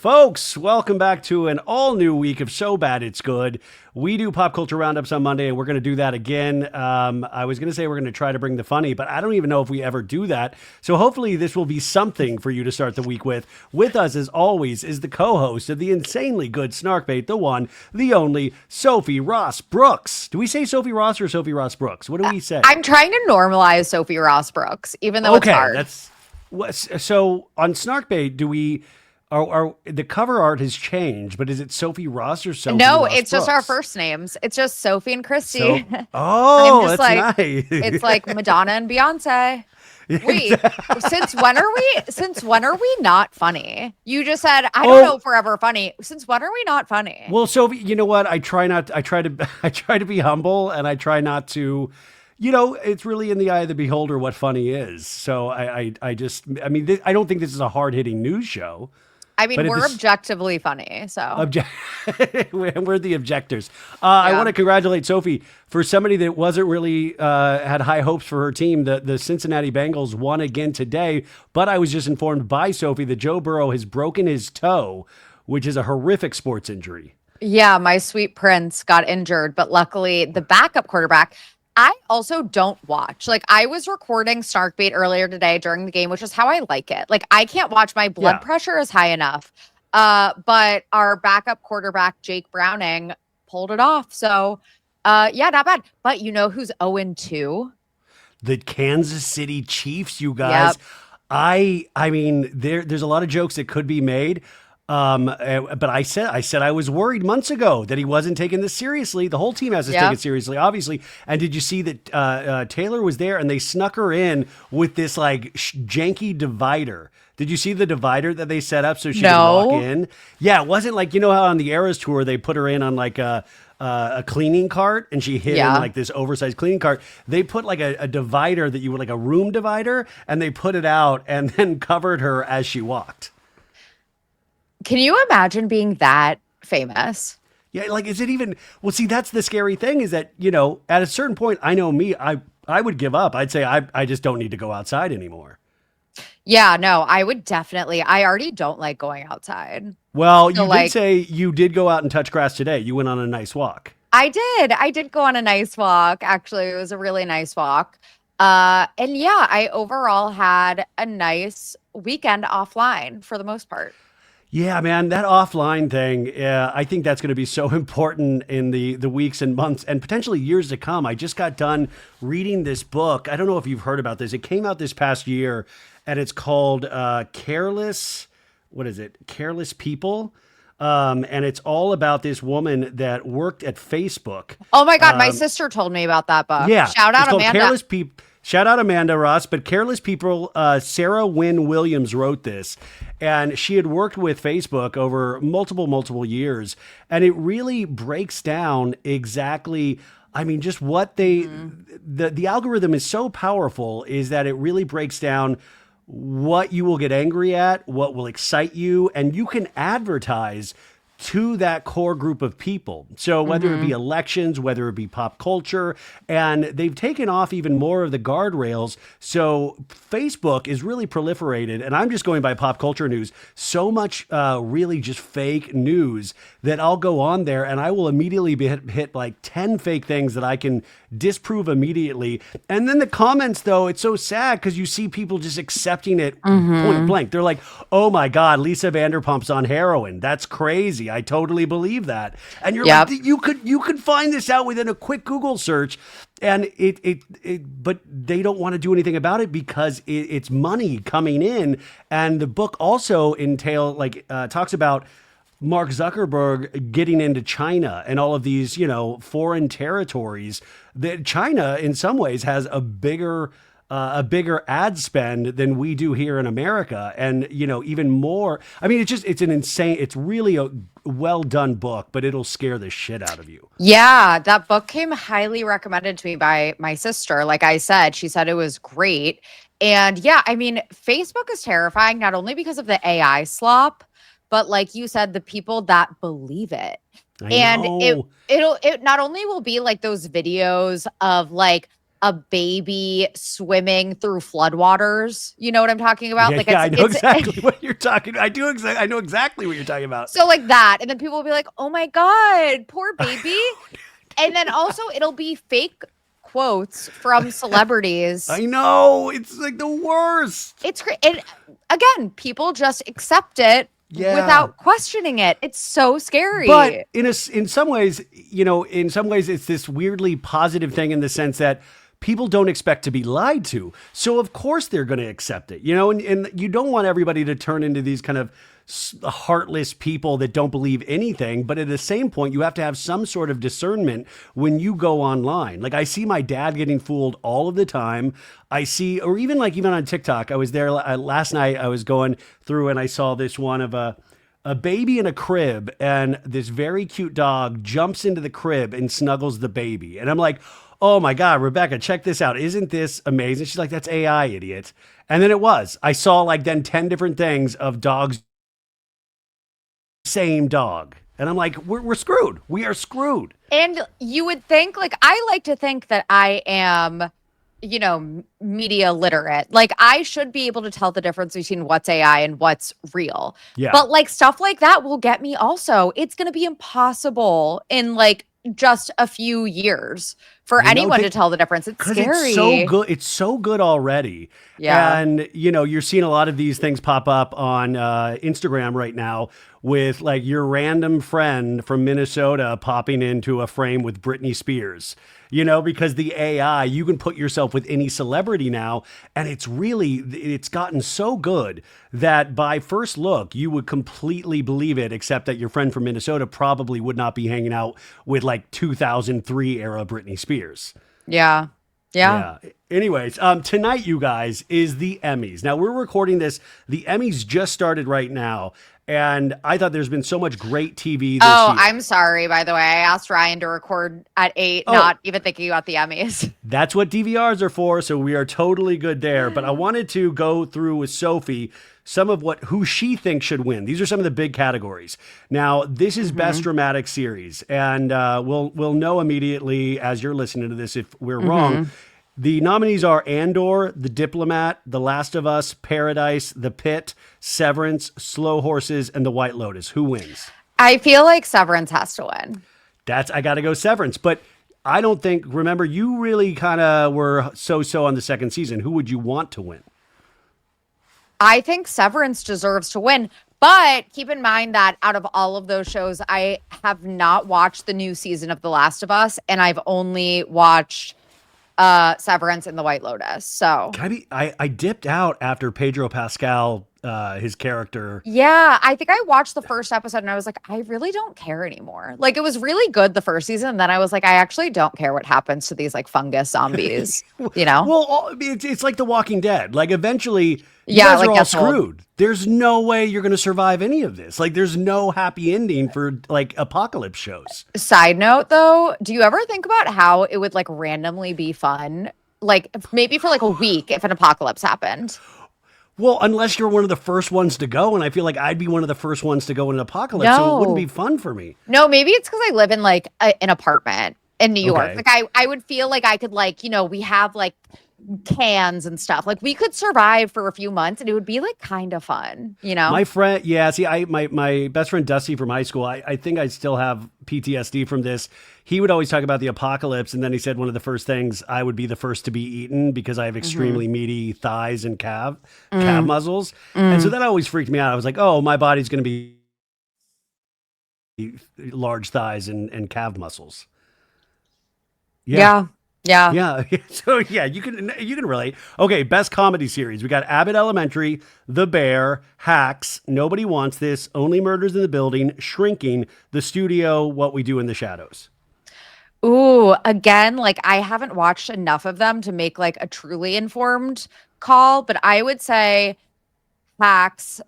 Folks, welcome back to an all-new week of So Bad It's Good. We do Pop Culture Roundups on Monday, and we're going to do that again. I was going to say we're going to try to bring the funny, but I don't even know if we ever do that. So hopefully this will be something for you to start the week with. With us, as always, is the co-host of the insanely good Snarkbait, the one, the only, Sophie Ross Brooks. Do we say Sophie Ross or Sophie Ross Brooks? What do we say? I'm trying to normalize Sophie Ross Brooks, even though it's hard. So on Snarkbait, do we... the cover art has changed, but is it Sophie Ross or Sophie No, Ross it's just Brooks? our first names. It's just Sophie and Christy. That's nice. It's like Madonna and Beyonce. Wait, since when are we not funny? You just said, I don't know if we're ever funny. Since when are we not funny? Well, Sophie, you know what? I try to be humble, and I try not to, it's really in the eye of the beholder what funny is. So I don't think this is a hard-hitting news show. I mean, we're objectively funny, so. We're the objectors. I want to congratulate Sophie for somebody that wasn't really had high hopes for her team. The Cincinnati Bengals won again today, but I was just informed by Sophie that Joe Burrow has broken his toe, which is a horrific sports injury. Yeah, my sweet prince got injured, but luckily the backup quarterback. I also don't watch. Like, I was recording Snarkbait earlier today during the game, which is how I like it. Like, I can't watch. My blood pressure is high enough. But our backup quarterback, Jake Browning, pulled it off. So, not bad. But you know who's 0-2? The Kansas City Chiefs, you guys. Yep. I mean, there's a lot of jokes that could be made. But I said I was worried months ago that he wasn't taking this seriously. The whole team has to take it seriously, obviously. And did you see that Taylor was there and they snuck her in with this like janky divider? Did you see the divider that they set up so she could walk in? Yeah, it wasn't like, how on the Eras tour they put her in on like a cleaning cart and she hid in like this oversized cleaning cart. They put like a divider that you would like a room divider, and they put it out and then covered her as she walked. Can you imagine being that famous? Yeah, like, is it even... Well, see, that's the scary thing is that, at a certain point, I know me, I would give up. I'd say I just don't need to go outside anymore. Yeah, no, I would definitely. I already don't like going outside. Well, you did say you did go out and touch grass today. You went on a nice walk. I did go on a nice walk. Actually, it was a really nice walk. And yeah, I overall had a nice weekend offline for the most part. Yeah, man, that offline thing, I think that's going to be so important in the weeks and months and potentially years to come. I just got done reading this book. I don't know if you've heard about this. It came out this past year, and it's called Careless People. And it's all about this woman that worked at Facebook. Oh my God, my sister told me about that book. Yeah. Shout out Amanda. Shout out Amanda Ross, but Careless People, Sarah Wynne Williams wrote this, and she had worked with Facebook over multiple years, and it really breaks down exactly, I mean, just what the algorithm is so powerful is that it really breaks down what you will get angry at, what will excite you, and you can advertise to that core group of people. So whether it be elections, whether it be pop culture, and they've taken off even more of the guardrails. So Facebook is really proliferated, and I'm just going by pop culture news, so much really just fake news that I'll go on there and I will immediately be hit like 10 fake things that I can disprove immediately. And then the comments, though, it's so sad because you see people just accepting it point blank. They're like, oh my God, Lisa Vanderpump's on heroin. That's crazy. I totally believe that. And you're like, you could find this out within a quick Google search, and but they don't want to do anything about it because it's money coming in. And the book also talks about Mark Zuckerberg getting into China and all of these, foreign territories. That China, in some ways, has a bigger ad spend than we do here in America, and even more. I mean, it's really a well done book, but it'll scare the shit out of you. Yeah, that book came highly recommended to me by my sister. Like I said, she said it was great, and yeah, I mean, Facebook is terrifying not only because of the AI slop, but like you said, the people that believe it. And it not only will be like those videos of like a baby swimming through floodwaters. You know what I'm talking about? Yeah, Like I know exactly what you're talking. I know exactly what you're talking about. So like that, and then people will be like, "Oh my god, poor baby," and then also it'll be fake quotes from celebrities. I know, it's like the worst. It's great, and again, people just accept it without questioning it. It's so scary. But in some ways, it's this weirdly positive thing in the sense that people don't expect to be lied to. So of course they're going to accept it, and you don't want everybody to turn into these kind of heartless people that don't believe anything. But at the same point, you have to have some sort of discernment when you go online. Like I see my dad getting fooled all of the time. I see, or even on TikTok, I was there last night, I was going through and I saw this one of a baby in a crib, and this very cute dog jumps into the crib and snuggles the baby. And I'm like, oh my God, Rebecca, check this out. Isn't this amazing? She's like, that's AI, idiot. And then it was. I saw then 10 different things of dogs, same dog. And I'm like, we're screwed. We are screwed. And you would think, I like to think that I am, media literate. Like I should be able to tell the difference between what's AI and what's real. Yeah. But stuff like that will get me also. It's going to be impossible in just a few years for anyone to tell the difference. It's scary. It's so good. It's so good already. Yeah. And, you're seeing a lot of these things pop up on Instagram right now with your random friend from Minnesota popping into a frame with Britney Spears, because the AI, you can put yourself with any celebrity now. And it's gotten so good that by first look, you would completely believe it, except that your friend from Minnesota probably would not be hanging out with 2003 era Britney Spears. Yeah. Anyways, tonight, you guys, is the Emmys. Now, we're recording this. The Emmys just started right now. And I thought there's been so much great TV this year. I'm sorry, by the way. I asked Ryan to record at 8, not even thinking about the Emmys. That's what DVRs are for, so we are totally good there. But I wanted to go through with Sophie some of who she thinks should win. These are some of the big categories. Now, this is Best Dramatic Series, and we'll know immediately as you're listening to this if we're wrong. The nominees are Andor, The Diplomat, The Last of Us, Paradise, The Pit, Severance, Slow Horses, and The White Lotus. Who wins? I feel like Severance has to win. I got to go Severance. But I don't think, remember, you really kind of were so-so on the second season. Who would you want to win? I think Severance deserves to win. But keep in mind that out of all of those shows, I have not watched the new season of The Last of Us, and I've only watched Severance and The White Lotus. So I dipped out after Pedro Pascal, his character. Yeah, I think I watched the first episode and I was like, I really don't care anymore. It was really good the first season, and then I was like, I actually don't care what happens to these fungus zombies. Well, it's like The Walking Dead. Eventually, you guys are all screwed. There's no way you're going to survive any of this. There's no happy ending for apocalypse shows. Side note, though, do you ever think about how it would randomly be fun? Maybe for a week if an apocalypse happened. Well, unless you're one of the first ones to go, and I feel like I'd be one of the first ones to go in an apocalypse, so it wouldn't be fun for me. No, maybe it's because I live in an apartment in New York. I would feel like I could we have cans and stuff. We could survive for a few months and it would be kind of fun, My friend, my best friend Dusty from high school, I think I still have PTSD from this. He would always talk about the apocalypse, and then he said one of the first things, I would be the first to be eaten because I have extremely meaty thighs and calf muscles. And so that always freaked me out. I was like, oh, my body's going to be large thighs and calf muscles. Yeah. So you can relate. Okay, best comedy series. We got Abbott Elementary, The Bear, Hacks, Nobody Wants This, Only Murders in the Building, Shrinking, The Studio, What We Do in the Shadows. Ooh, again, I haven't watched enough of them to make a truly informed call, but I would say Hacks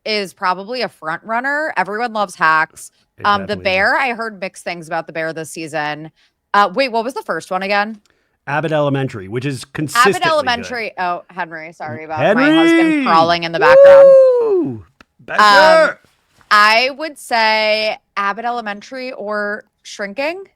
is probably a front runner. Everyone loves Hacks. The Bear, I heard mixed things about The Bear this season. Wait, what was the first one again? Abbott Elementary, which is consistently Abbott Elementary. Good. Oh, Henry. Sorry about my husband crawling in the background. Woo! I would say Abbott Elementary or Shrinking.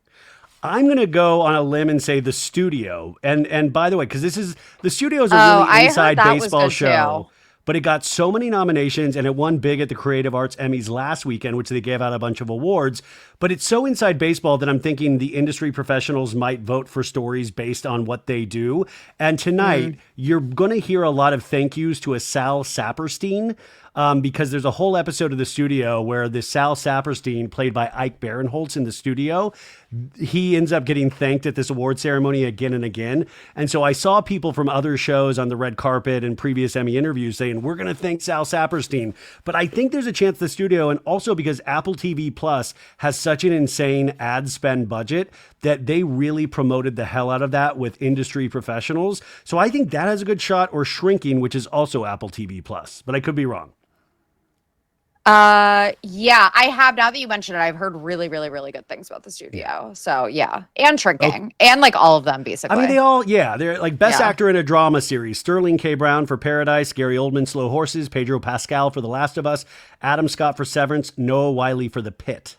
I'm going to go on a limb and say the studio. And by the way, because the studio is a I really heard inside that was baseball good show, too. but it got so many nominations and it won big at the Creative Arts Emmys last weekend, which they gave out a bunch of awards. But it's so inside baseball that I'm thinking the industry professionals might vote for stories based on what they do. And tonight, you're going to hear a lot of thank yous to a Sal Saperstein. Because there's a whole episode of the studio where this Sal Saperstein, played by Ike Barinholtz in the studio, he ends up getting thanked at this award ceremony again and again. And so I saw people from other shows on the red carpet and previous Emmy interviews saying, we're going to thank Sal Saperstein. But I think there's a chance the studio, and also because Apple TV Plus has such an insane ad spend budget, that they really promoted the hell out of that with industry professionals. So I think that has a good shot, or Shrinking, which is also Apple TV Plus, but I could be wrong. Yeah, I have. Now that you mentioned it, I've heard really, really, really good things about the studio. So yeah, and Shrinking, and like all of them basically. I mean, they're like Best Actor in a Drama Series. Sterling K. Brown for Paradise, Gary Oldman, Slow Horses, Pedro Pascal for The Last of Us, Adam Scott for Severance, Noah Wyle for The Pit.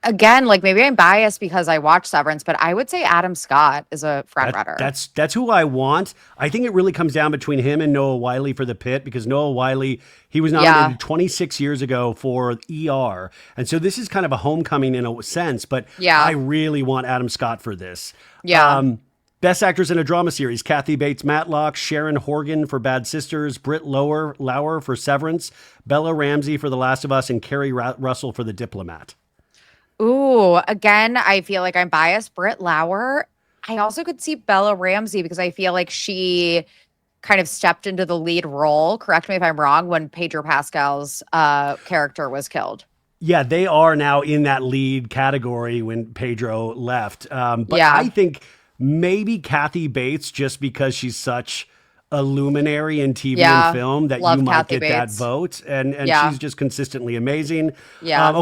Again, like maybe I'm biased because I watched Severance, but I would say Adam Scott is a front runner. That's who I want. I think it really comes down between him and Noah Wyle for The Pit, because Noah Wyle, he was nominated 26 years ago for ER. And so this is kind of a homecoming in a sense, but I really want Adam Scott for this. Yeah. Best Actress in a Drama Series, Kathy Bates Matlock, Sharon Horgan for Bad Sisters, Britt Lauer for Severance, Bella Ramsey for The Last of Us, and Kerry Russell for The Diplomat. Ooh, again, I feel like I'm biased. Britt Lauer. I also could see Bella Ramsey because I feel like she kind of stepped into the lead role, correct me if I'm wrong, when Pedro Pascal's character was killed. Yeah, they are now in that lead category when Pedro left. I think maybe Kathy Bates, just because she's such a luminary in TV and film, that you might Kathy get Bates. that vote. And she's just consistently amazing. Yeah.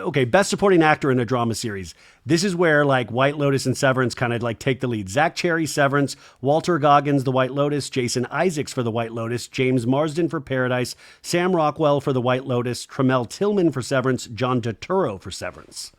Okay, Best Supporting Actor in a Drama Series. This is where like White Lotus and Severance kind of like take the lead. Zach Cherry, Severance, Walter Goggins, The White Lotus, Jason Isaacs for The White Lotus, James Marsden for Paradise, Sam Rockwell for The White Lotus, Tremel Tillman for Severance, John Turturro for Severance.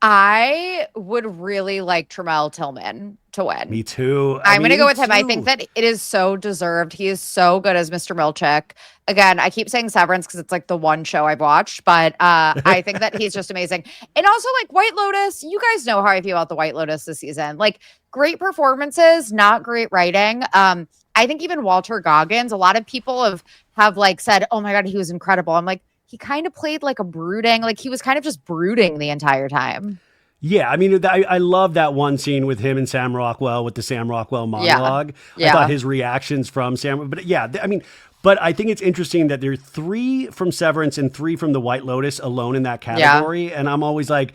I would really like Tremel Tillman to win. Me too. I'm going to go with him. I think that it is so deserved. He is so good as Mr. Milchick. Again, I keep saying Severance because it's like the one show I've watched, but I think that he's just amazing. And also like White Lotus, you guys know how I feel about the White Lotus this season. Like great performances, not great writing. I think even Walter Goggins, a lot of people have like said, oh my God, he was incredible. I'm like, he kind of played like he was kind of just brooding the entire time. Yeah, I mean, I love that one scene with him and Sam Rockwell with the Sam Rockwell monologue. Yeah. I thought his reactions from Sam, but I think it's interesting that there are 3 from Severance and 3 from The White Lotus alone in that category. Yeah. And I'm always like,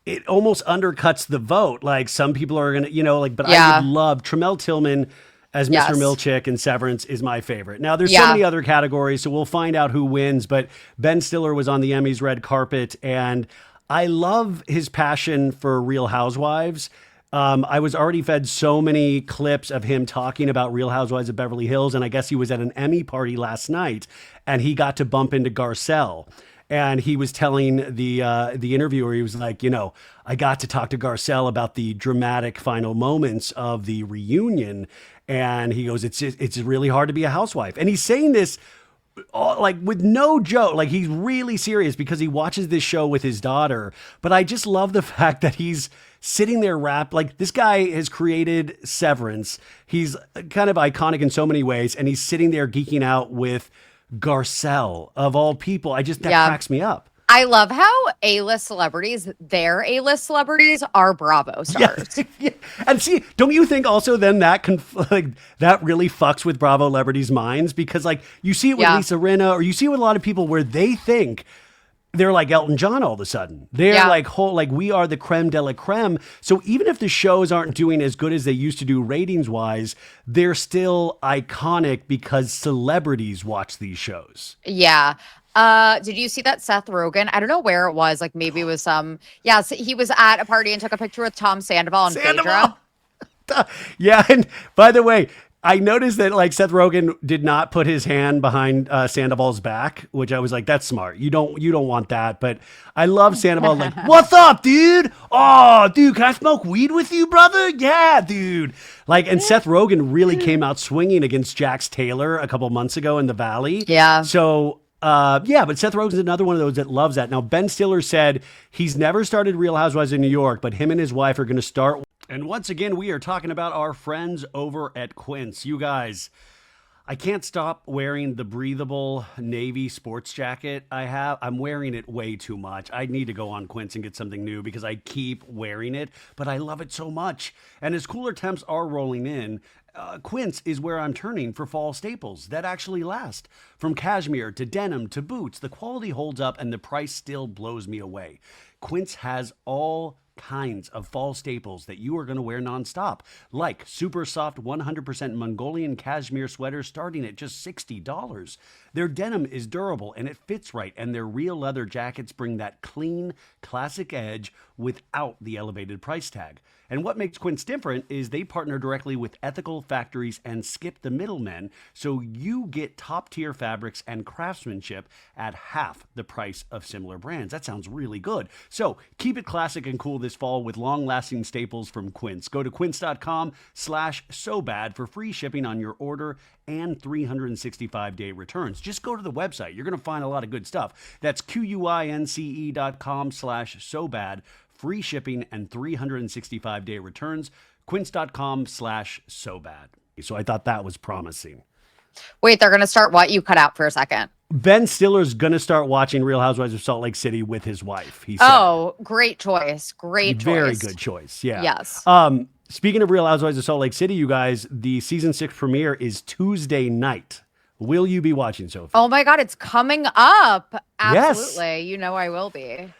it almost undercuts the vote. Like some people are going to, I would love Tremel Tillman as Mr. Milchick and Severance is my favorite. Now, there's so many other categories, so we'll find out who wins. But Ben Stiller was on the Emmys red carpet, and I love his passion for Real Housewives. I was already fed so many clips of him talking about Real Housewives of Beverly Hills, and I guess he was at an Emmy party last night, and he got to bump into Garcelle. And he was telling the interviewer, he was like, I got to talk to Garcelle about the dramatic final moments of the reunion. And he goes, it's really hard to be a housewife. And he's saying this like with no joke, like he's really serious because he watches this show with his daughter. But I just love the fact that he's sitting there like this guy has created Severance. He's kind of iconic in so many ways. And he's sitting there geeking out with Garcelle of all people. That cracks me up. I love how A-list celebrities, their A-list celebrities are Bravo stars. Yeah. And see, don't you think also then that that really fucks with Bravo celebrities' minds? Because like you see it with Lisa Rinna, or you see it with a lot of people where they think they're like Elton John all of a sudden. They're like we are the creme de la creme. So even if the shows aren't doing as good as they used to do ratings wise, they're still iconic because celebrities watch these shows. Yeah. Did you see that Seth Rogen? I don't know where it was. Like maybe it was so he was at a party and took a picture with Tom Sandoval and Phaedra. Yeah, and by the way, I noticed that like Seth Rogen did not put his hand behind Sandoval's back, which I was like, that's smart. You don't want that. But I love Sandoval. Like, what's up, dude? Oh, dude, can I smoke weed with you, brother? Yeah, dude. Like, and Seth Rogen really came out swinging against Jax Taylor a couple months ago in the Valley. Yeah. So. But Seth Rogen's another one of those that loves that. Now, Ben Stiller said he's never started Real Housewives in New York, but him and his wife are going to start. And once again, we are talking about our friends over at Quince. You guys, I can't stop wearing the breathable navy sports jacket I have. I'm wearing it way too much. I need to go on Quince and get something new because I keep wearing it, but I love it so much. And as cooler temps are rolling in, Quince is where I'm turning for fall staples that actually last. From cashmere to denim to boots, the quality holds up and the price still blows me away. Quince has all kinds of fall staples that you are going to wear nonstop, like super soft 100% Mongolian cashmere sweaters starting at just $60. Their denim is durable and it fits right, and their real leather jackets bring that clean, classic edge without the elevated price tag. And what makes Quince different is they partner directly with ethical factories and skip the middlemen, so you get top-tier fabrics and craftsmanship at half the price of similar brands. That sounds really good. So keep it classic and cool this fall with long-lasting staples from Quince. Go to quince.com/sobad for free shipping on your order and 365-day returns. Just go to the website. You're going to find a lot of good stuff. That's QUINCE.com/sobad. Free shipping and 365-day returns. Quince.com/sobad. So I thought that was promising. Wait, they're going to start what? You cut out for a second. Ben Stiller's going to start watching Real Housewives of Salt Lake City with his wife. He said. Oh, great choice. Great choice. Very good choice. Yeah. Yes. Speaking of Real Housewives of Salt Lake City, you guys, the season 6 premiere is Tuesday night. Will you be watching, Sophie? Oh my God, it's coming up. Absolutely. Yes. You know I will be.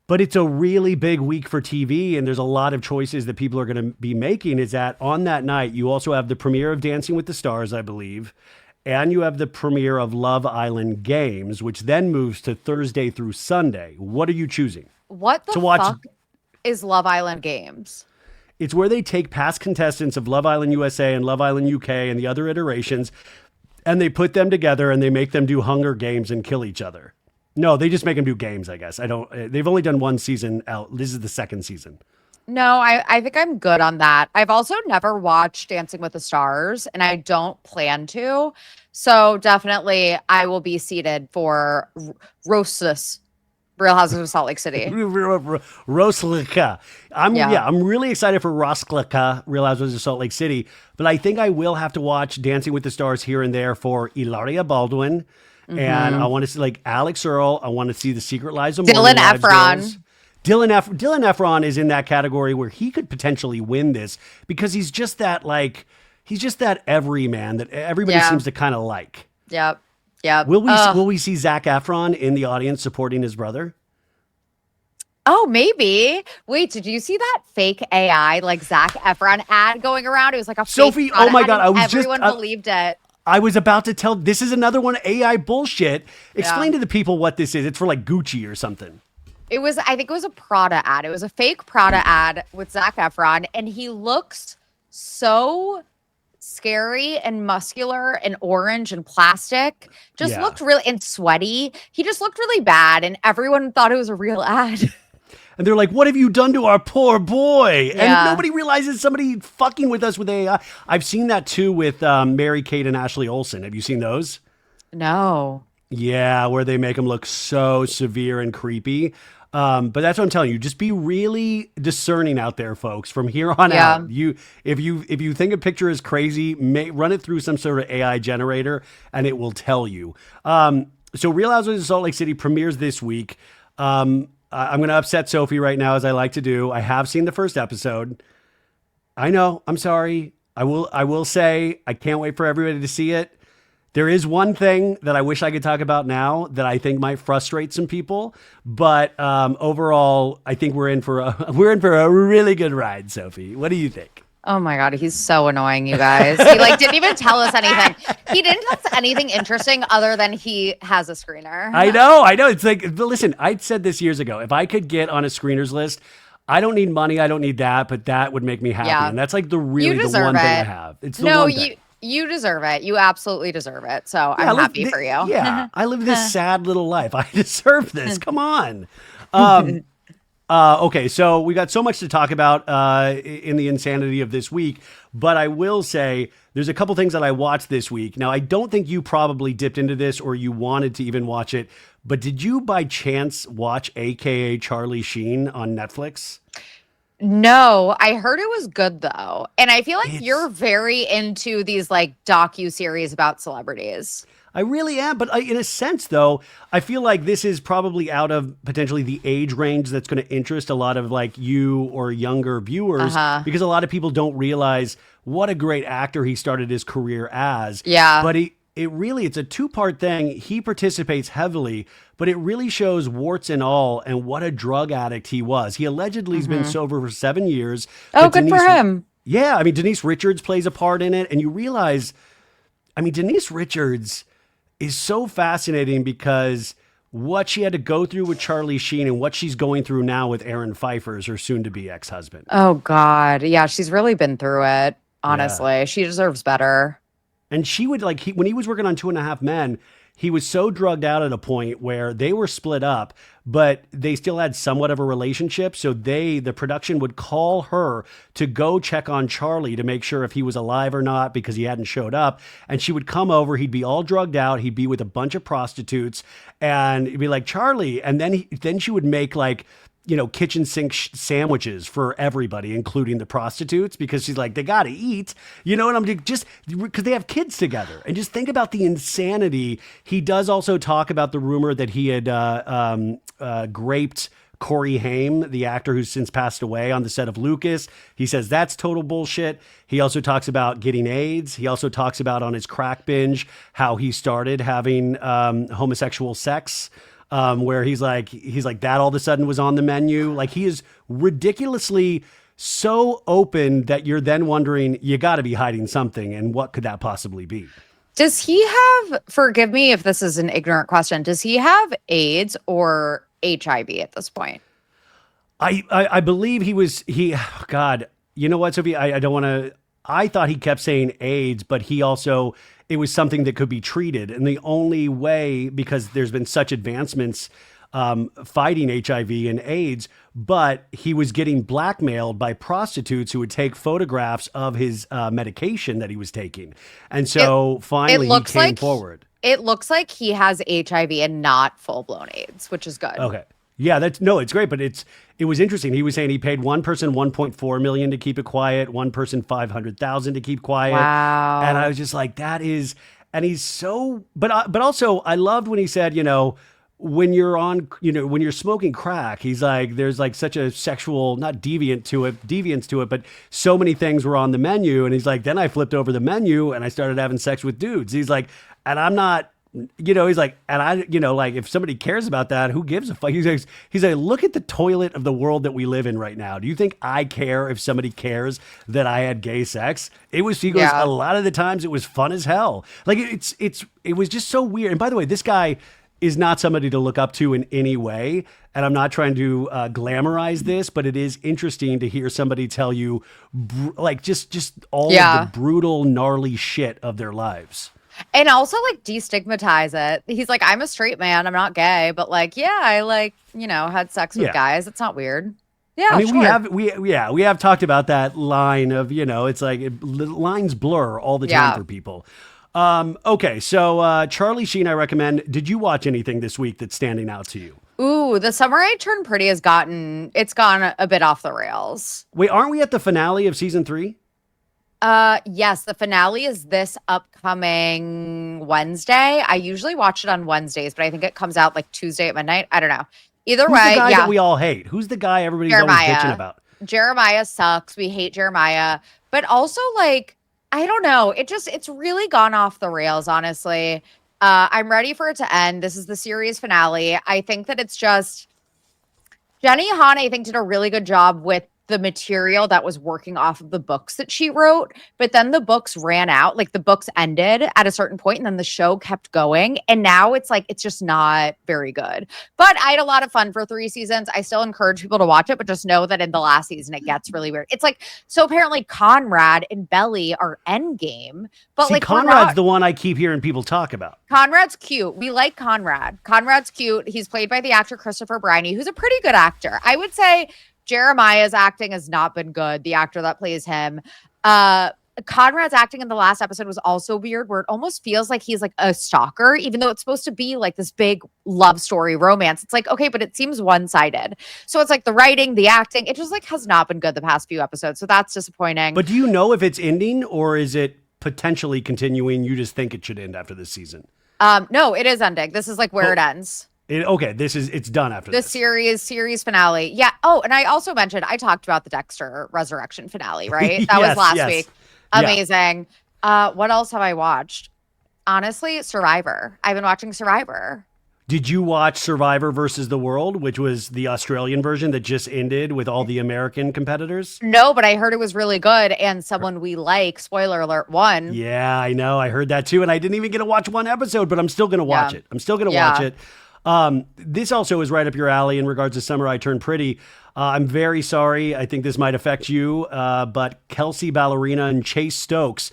But it's a really big week for TV, and there's a lot of choices that people are going to be making. Is that on that night, you also have the premiere of Dancing with the Stars, I believe, and you have the premiere of Love Island Games, which then moves to Thursday through Sunday. What are you choosing? What the fuck is Love Island Games? It's where they take past contestants of Love Island USA and Love Island UK and the other iterations, and they put them together and they make them do Hunger Games and kill each other. No, they just make them do games, I guess. They've only done one season out. This is the second season. No, I think I'm good on that. I've also never watched Dancing with the Stars, and I don't plan to. So definitely I will be seated for Rosas, Real Houses of Salt Lake City. Roslika. I'm really excited for Roslika, Real Houses of Salt Lake City. But I think I will have to watch Dancing with the Stars here and there for Hilaria Baldwin. Mm-hmm. And I want to see like Alex Earl. I want to see The Secret Lives of Dylan Efron. Dylan Efron is in that category where he could potentially win this because he's just that everyman that everybody seems to kind of like. Yep. Will we see Zac Efron in the audience supporting his brother? Oh, maybe. Wait, did you see that fake AI like Zac Efron ad going around? It was like a Sophie. Fake oh my God! Everyone believed it. I was about to tell. This is another one AI bullshit. Explain to the people what this is. It's for like Gucci or something. I think it was a Prada ad. It was a fake Prada ad with Zac Efron, and he looks so scary and muscular and orange and plastic. Looked really and sweaty. He just looked really bad, and everyone thought it was a real ad. And they're like, what have you done to our poor boy? Yeah. And nobody realizes somebody fucking with us with AI. I've seen that too with Mary-Kate and Ashley Olsen. Have you seen those? No. Yeah, where they make them look so severe and creepy. But that's what I'm telling you. Just be really discerning out there, folks. From here on out, if you think a picture is crazy, run it through some sort of AI generator, and it will tell you. So Real Housewives of Salt Lake City premieres this week. I'm going to upset Sophie right now, as I like to do. I have seen the first episode. I know. I'm sorry. I will say I can't wait for everybody to see it. There is one thing that I wish I could talk about now that I think might frustrate some people, but overall, I think we're in for a really good ride, Sophie. What do you think? Oh my God, he's so annoying, you guys. He didn't even tell us anything. He didn't tell us anything interesting other than he has a screener. I know. It's like, listen, I said this years ago. If I could get on a screeners list, I don't need money. I don't need that, but that would make me happy. Yeah. And that's like the one thing I have. It's the one thing. You deserve it. You absolutely deserve it. So Yeah, I'm happy for you. Yeah, I live this sad little life. I deserve this. Come on. Okay, so we got so much to talk about in the insanity of this week, but I will say there's a couple things that I watched this week. Now, I don't think you probably dipped into this or you wanted to even watch it, but did you by chance watch AKA Charlie Sheen on Netflix? No, I heard it was good though. And I feel like It's you're very into these like docu-series about celebrities. I really am, but in a sense, though, I feel like this is probably out of potentially the age range that's going to interest a lot of like you or younger viewers because a lot of people don't realize what a great actor he started his career as. Yeah. But it's a two-part thing. He participates heavily, but it really shows warts and all and what a drug addict he was. He allegedly has been sober for 7 years. Oh, but good for him. Yeah, I mean, Denise Richards plays a part in it, and you realize, I mean, Denise Richards is so fascinating because what she had to go through with Charlie Sheen and what she's going through now with Aaron Pfeiffer's her soon-to-be ex-husband. Oh God. Yeah, she's really been through it, honestly. Yeah. She deserves better. And she would when he was working on Two and a Half Men, he was so drugged out at a point where they were split up, but they still had somewhat of a relationship. So the production would call her to go check on Charlie to make sure if he was alive or not because he hadn't showed up. And she would come over. He'd be all drugged out. He'd be with a bunch of prostitutes and he'd be like, Charlie. And then she would make like, kitchen sink sandwiches for everybody, including the prostitutes, because she's like, they got to eat, and I'm just because they have kids together. And just think about the insanity. He does also talk about the rumor that he had graped Corey Haim, the actor who's since passed away, on the set of Lucas. He says that's total bullshit. He also talks about getting AIDS. He also talks about on his crack binge how he started having homosexual sex. Where he's like that all of a sudden was on the menu. Like he is ridiculously so open that you're then wondering, you got to be hiding something. And what could that possibly be? Does he have, forgive me if this is an ignorant question, does he have AIDS or HIV at this point? I believe God, you know what, Sophie? I don't want to, I thought he kept saying AIDS, but it was something that could be treated. And the only way, because there's been such advancements fighting HIV and AIDS, but he was getting blackmailed by prostitutes who would take photographs of his medication that he was taking. And so finally he came forward. It looks like he has HIV and not full-blown AIDS, which is good. Okay. Yeah, it's great, but it was interesting. He was saying he paid one person $1.4 million to keep it quiet, one person $500,000 to keep quiet. Wow. And I was just like, that is, and he's so, but also I loved when he said, when you're smoking crack, he's like, there's like such a sexual, not deviance to it, but so many things were on the menu. And he's like, then I flipped over the menu and I started having sex with dudes. He's like, and I'm not, he's like, and I, like if somebody cares about that, who gives a fuck? He's like, look at the toilet of the world that we live in right now. Do you think I care if somebody cares that I had gay sex? He goes, a lot of the times it was fun as hell. Like it was just so weird. And by the way, this guy is not somebody to look up to in any way. And I'm not trying to glamorize this, but it is interesting to hear somebody tell you just all of the brutal, gnarly shit of their lives. And also like destigmatize it. He's like, I'm a straight man. I'm not gay, but like, yeah, I had sex with guys. It's not weird. Yeah, I mean, we have talked about that line of, it's like lines blur all the time for people. Okay, so Charlie Sheen, I recommend. Did you watch anything this week that's standing out to you? Ooh, The Summer I Turned Pretty has gone a bit off the rails. Wait, aren't we at the finale of season 3? Yes, the finale is this upcoming Wednesday. I usually watch it on Wednesdays, but I think it comes out like Tuesday at midnight. I don't know. Either way, the guy that we all hate? Who's the guy everybody's always bitching about? Jeremiah sucks. We hate Jeremiah. But also, like, I don't know. It's really gone off the rails, honestly. I'm ready for it to end. This is the series finale. I think that it's just Jenny Han, I think, did a really good job with the material that was working off of the books that she wrote. But then the books ran out, like the books ended at a certain point, and then the show kept going. And now it's like, it's just not very good. But I had a lot of fun for 3 seasons. I still encourage people to watch it, but just know that in the last season, it gets really weird. It's like, so apparently Conrad and Belly are endgame, but See, like Conrad's the one I keep hearing people talk about. Conrad's cute. We like Conrad. Conrad's cute. He's played by the actor Christopher Briney, who's a pretty good actor. I would say Jeremiah's acting has not been good, the actor that plays him. Conrad's acting in the last episode was also weird, where it almost feels like he's like a stalker, even though it's supposed to be like this big love story romance. It's like, okay, but it seems one-sided. So it's like the writing, the acting, it just like has not been good the past few episodes. So that's disappointing. But do you know if it's ending or is it potentially continuing? You just think it should end after this season? No, it is ending. This is like where it ends. It's done after the this. series finale. Yeah. Oh, and I also mentioned, I talked about the Dexter resurrection finale, right? That was last week. Amazing. Yeah. What else have I watched? Honestly, Survivor. I've been watching Survivor. Did you watch Survivor versus the World, which was the Australian version that just ended with all the American competitors? No, but I heard it was really good, and someone we like, spoiler alert, won. Yeah, I know. I heard that too, and I didn't even get to watch one episode, but I'm still going to watch it. I'm still going to watch it. This also is right up your alley in regards to Summer I Turned Pretty. I'm very sorry. I think this might affect you, but Kelsey Ballerina and Chase Stokes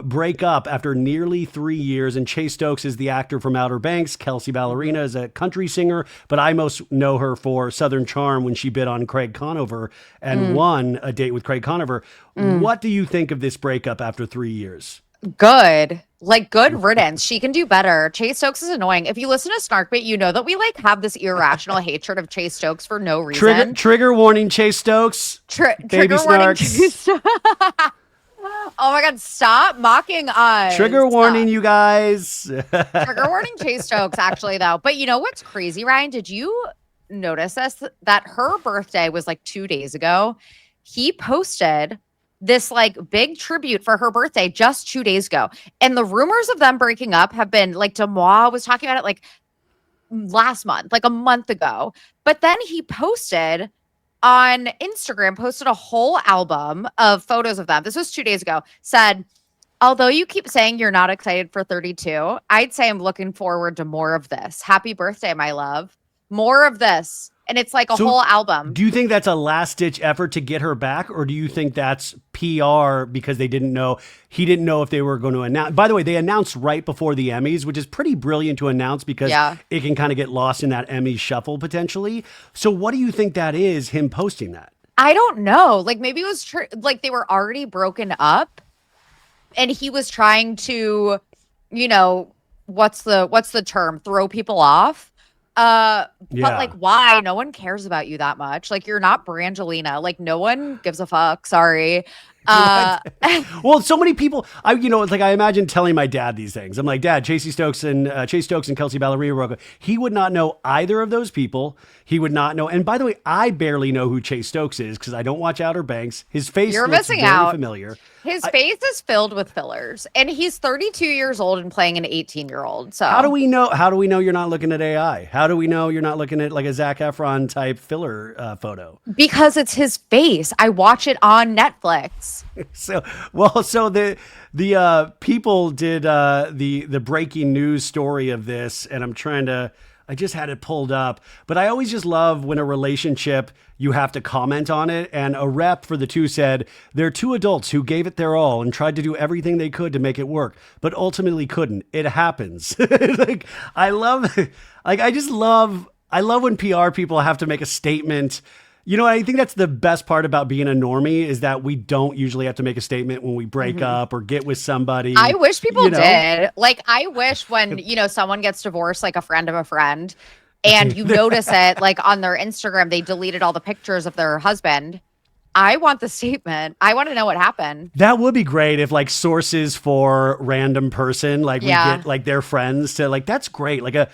break up after nearly 3 years. And Chase Stokes is the actor from Outer Banks. Kelsey Ballerina is a country singer, but I most know her for Southern Charm when she bid on Craig Conover and won a date with Craig Conover. What do you think of this breakup after 3 years? Good. Like, good riddance. She can do better. Chase Stokes is annoying. If you listen to Snarkbait, you know that we like have this irrational hatred of Chase Stokes for no reason. Trigger warning, Chase Stokes. Trigger warning, Chase Stokes. Oh my God, stop mocking us. Trigger warning, you guys. Trigger warning, Chase Stokes, actually, though. But you know what's crazy, Ryan? Did you notice this? That her birthday was like 2 days ago. He posted this like big tribute for her birthday just 2 days ago. And the rumors of them breaking up have been like, Demois was talking about it like last month, like a month ago. But then he posted on Instagram, posted a whole album of photos of them. This was 2 days ago. Said, although you keep saying you're not excited for 32, I'd say I'm looking forward to more of this. Happy birthday, my love. More of this. And it's like a whole album. Do you think that's a last-ditch effort to get her back? Or do you think that's PR because they didn't know, he didn't know if they were going to announce? By the way, they announced right before the Emmys, which is pretty brilliant to announce because it can kind of get lost in that Emmy shuffle potentially. So what do you think that is, him posting that? I don't know. Like maybe it was like they were already broken up and he was trying to, you know, what's the term? Throw people off. But like, why? No one cares about you that much. Like, you're not Brangelina. Like, no one gives a fuck. Sorry. Well, so many people, it's like I imagine telling my dad these things. I'm like, Dad, Chase Stokes and Kelsey Ballerina broke up. He would not know either of those people. He would not know. And by the way, I barely know who Chase Stokes is because I don't watch Outer Banks. His face looks very familiar. His face is filled with fillers, and he's 32 years old and playing an 18-year-old. So how do we know you're not looking at AI? How do we know you're not looking at like a Zac Efron type filler photo? Because it's his face. I watch it on Netflix. So the people did the breaking news story of this, and I just had it pulled up, but I always just love when a relationship, you have to comment on it. And a rep for the two said, they're two adults who gave it their all and tried to do everything they could to make it work, but ultimately couldn't. It happens. Like, I love when PR people have to make a statement. You know, I think that's the best part about being a normie is that we don't usually have to make a statement when we break up or get with somebody. I wish people did. Like, I wish when, someone gets divorced, like a friend of a friend, and you notice it, like on their Instagram, they deleted all the pictures of their husband. I want the statement. I want to know what happened. That would be great if like sources for random person, like we get like their friends to like, that's great. Like a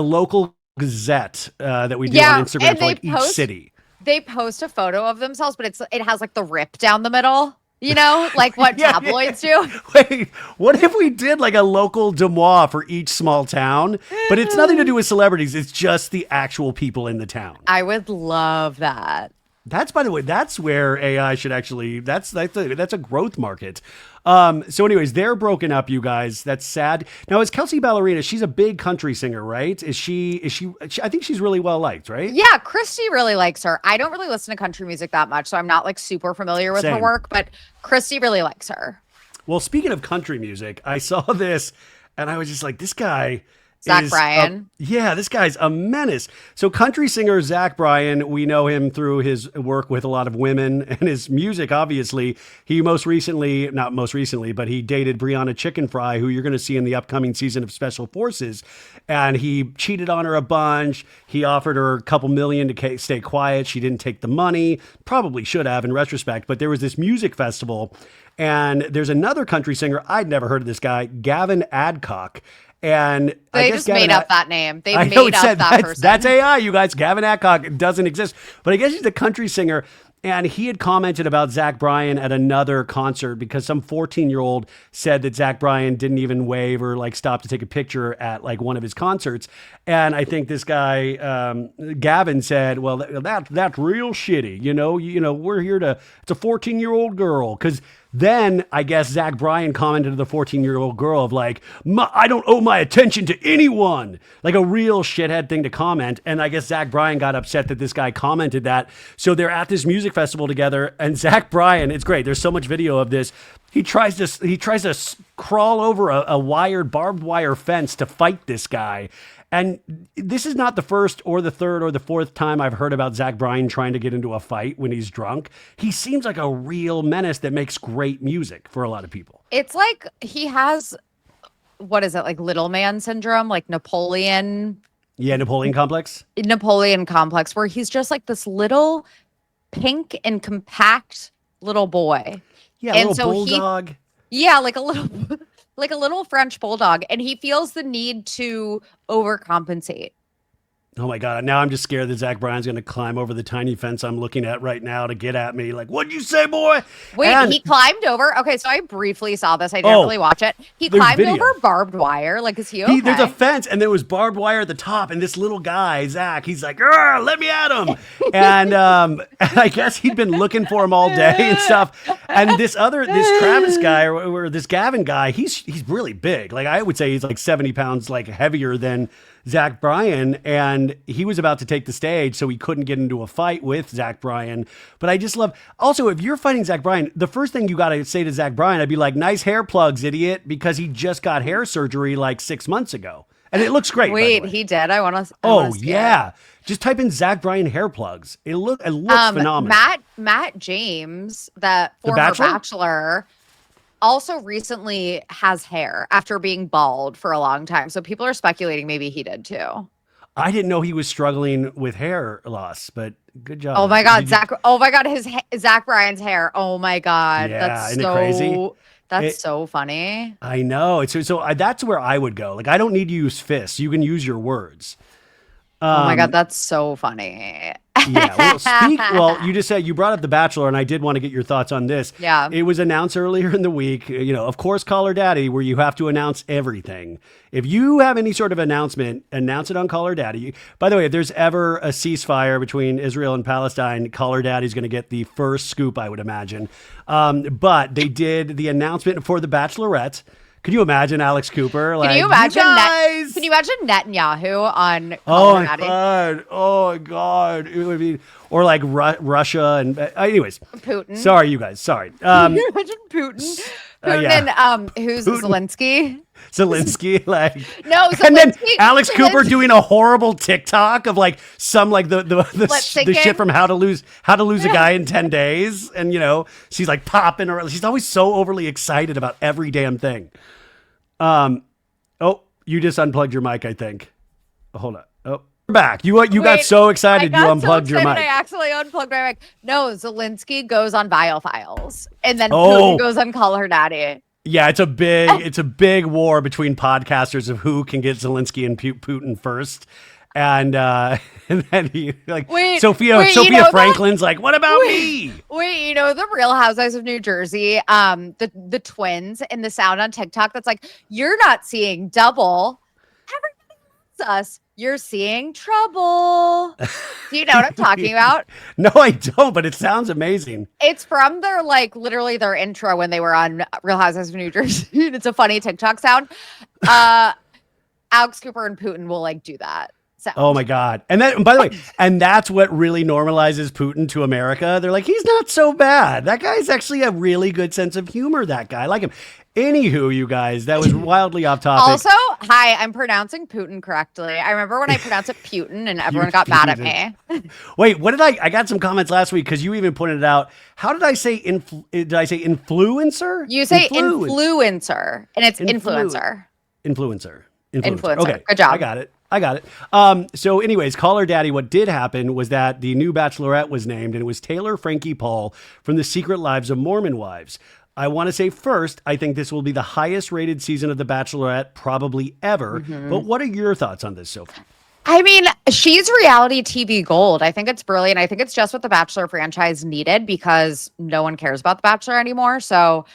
local gazette that we do on Instagram for like each city. They post a photo of themselves, but it has like the rip down the middle, like what tabloids do. Wait, what if we did like a local Demois for each small town? But it's nothing to do with celebrities. It's just the actual people in the town. I would love that. That's, by the way, that's where AI should actually, that's a growth market. So anyways, they're broken up, you guys. That's sad. Now, is Kelsey Ballerina, she's a big country singer, right? Is she, I think she's really well liked, right? Yeah, Christy really likes her. I don't really listen to country music that much, so I'm not like super familiar with her work, but Christy really likes her. Well, speaking of country music, I saw this and I was just like, this guy Zach Bryan. This guy's a menace. So country singer Zach Bryan, we know him through his work with a lot of women and his music, obviously. He not most recently, but he dated Brianna Chicken Fry, who you're going to see in the upcoming season of Special Forces. And he cheated on her a bunch. He offered her a couple million to stay quiet. She didn't take the money. Probably should have in retrospect. But there was this music festival. And there's another country singer. I'd never heard of this guy, Gavin Adcock. And they just made up that name. They made up that person. That's AI, you guys. Gavin Adcock doesn't exist. But I guess he's a country singer. And he had commented about Zach Bryan at another concert because some 14-year-old said that Zach Bryan didn't even wave or like stop to take a picture at like one of his concerts. And I think this guy, Gavin, said, well, that's real shitty. You know, we're here to, it's a 14-year-old girl. Because then I guess Zach Bryan commented to the 14-year-old girl of like, I don't owe my attention to anyone. Like a real shithead thing to comment. And I guess Zach Bryan got upset that this guy commented that. So they're at this music festival together. And Zach Bryan, it's great. There's so much video of this. He tries to crawl over a barbed wire fence to fight this guy. And this is not the first or the third or the fourth time I've heard about Zach Bryan trying to get into a fight when he's drunk. He seems like a real menace that makes great music for a lot of people. It's like he has, what is it, like little man syndrome, like Napoleon. Yeah, Napoleon complex. Napoleon complex, where he's just like this little pink and compact little boy. Yeah, a little bulldog. Like a little French bulldog, and he feels the need to overcompensate. Oh my God. Now I'm just scared that Zach Bryan's going to climb over the tiny fence I'm looking at right now to get at me. Like, what'd you say, boy? Wait, he climbed over. Okay, so I briefly saw this. I didn't really watch it. He climbed over barbed wire. Like, is he okay? There's a fence and there was barbed wire at the top. And this little guy, Zach, he's like, let me at him. And I guess he'd been looking for him all day and stuff. And this Travis guy or this Gavin guy, he's really big. Like, I would say he's like 70 pounds, like heavier than Zach Bryan, and he was about to take the stage, so he couldn't get into a fight with Zach Bryan. But I just love, also, if you're fighting Zach Bryan, the first thing you got to say to Zach Bryan, I'd be like, nice hair plugs, idiot, because he just got hair surgery like 6 months ago. And it looks great. Wait, he did? I want to. Oh, yeah. Just type in Zach Bryan hair plugs. It looks phenomenal. Matt James, the former Bachelor, also recently has hair after being bald for a long time. So people are speculating maybe he did too. I didn't know he was struggling with hair loss, but good job. Oh my God, Zach Bryan's hair. Oh my God. Yeah, that's isn't it crazy? That's so funny. I know. That's where I would go. Like, I don't need to use fists. You can use your words. Oh my God, that's so funny. Well, you just said you brought up The Bachelor, and I did want to get your thoughts on this. Yeah. It was announced earlier in the week, of course, Call Her Daddy, where you have to announce everything. If you have any sort of announcement, announce it on Call Her Daddy. By the way, if there's ever a ceasefire between Israel and Palestine, Call Her Daddy's going to get the first scoop, I would imagine. But they did the announcement for The Bachelorette. Could you imagine Alex Cooper? Can you imagine Netanyahu on Call Her Daddy? Oh my God. It would be, or like Russia and anyways. Putin. Sorry, you guys. Sorry. Can you imagine Putin? And who's Zelensky? Zelensky, like no, Zelensky, and then Alex Cooper doing a horrible TikTok of like some like the shit from How to Lose a Guy in 10 Days, and she's like popping or she's always so overly excited about every damn thing. Oh, you just unplugged your mic, I think. Hold on. Oh, we're back. You got so excited you unplugged your mic. I actually unplugged my mic. No, Zelensky goes on Bio Files, and then Putin goes on Call Her Daddy. Yeah, it's a big war between podcasters of who can get Zelensky and Putin first. And then he Sophia Franklin's like, what about me? Wait, the Real Housewives of New Jersey, the twins in the sound on TikTok that's like, you're not seeing double. Everybody loves us. You're seeing trouble. Do you know what I'm talking about? No, I don't, but it sounds amazing. It's from their literally their intro when they were on Real Housewives of New Jersey. It's a funny TikTok sound. Alex Cooper and Putin will do that sound. Oh my God. And then, by the way, and that's what really normalizes Putin to America. They're like, he's not so bad. That guy's actually a really good sense of humor, that guy. I like him. Anywho, you guys, that was wildly off topic. Also, hi, I'm pronouncing Putin correctly. I remember when I pronounced it Putin and everyone got mad at me. Wait, what did I got some comments last week because you even pointed it out. How did I say did I say influencer? You say influencer and it's influencer. Influencer. Okay. Good job. I got it. So anyways, Call Her Daddy, what did happen was that the new Bachelorette was named, and it was Taylor Frankie Paul from The Secret Lives of Mormon Wives. I want to say first, I think this will be the highest rated season of The Bachelorette probably ever. Mm-hmm. But what are your thoughts on this, Sophie? I mean, she's reality TV gold. I think it's brilliant. I think it's just what the Bachelor franchise needed because no one cares about The Bachelor anymore. So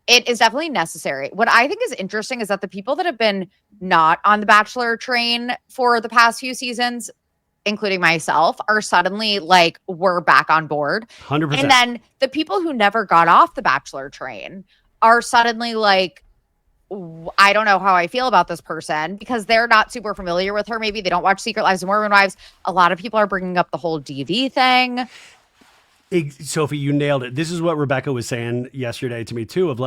it is definitely necessary. What I think is interesting is that the people that have been not on the Bachelor train for the past few seasons, including myself, are suddenly we're back on board. 100%. And then the people who never got off the Bachelor train are suddenly I don't know how I feel about this person because they're not super familiar with her. Maybe they don't watch Secret Lives of Mormon Wives. A lot of people are bringing up the whole DV thing. Sophie, you nailed it. This is what Rebecca was saying yesterday to me too, of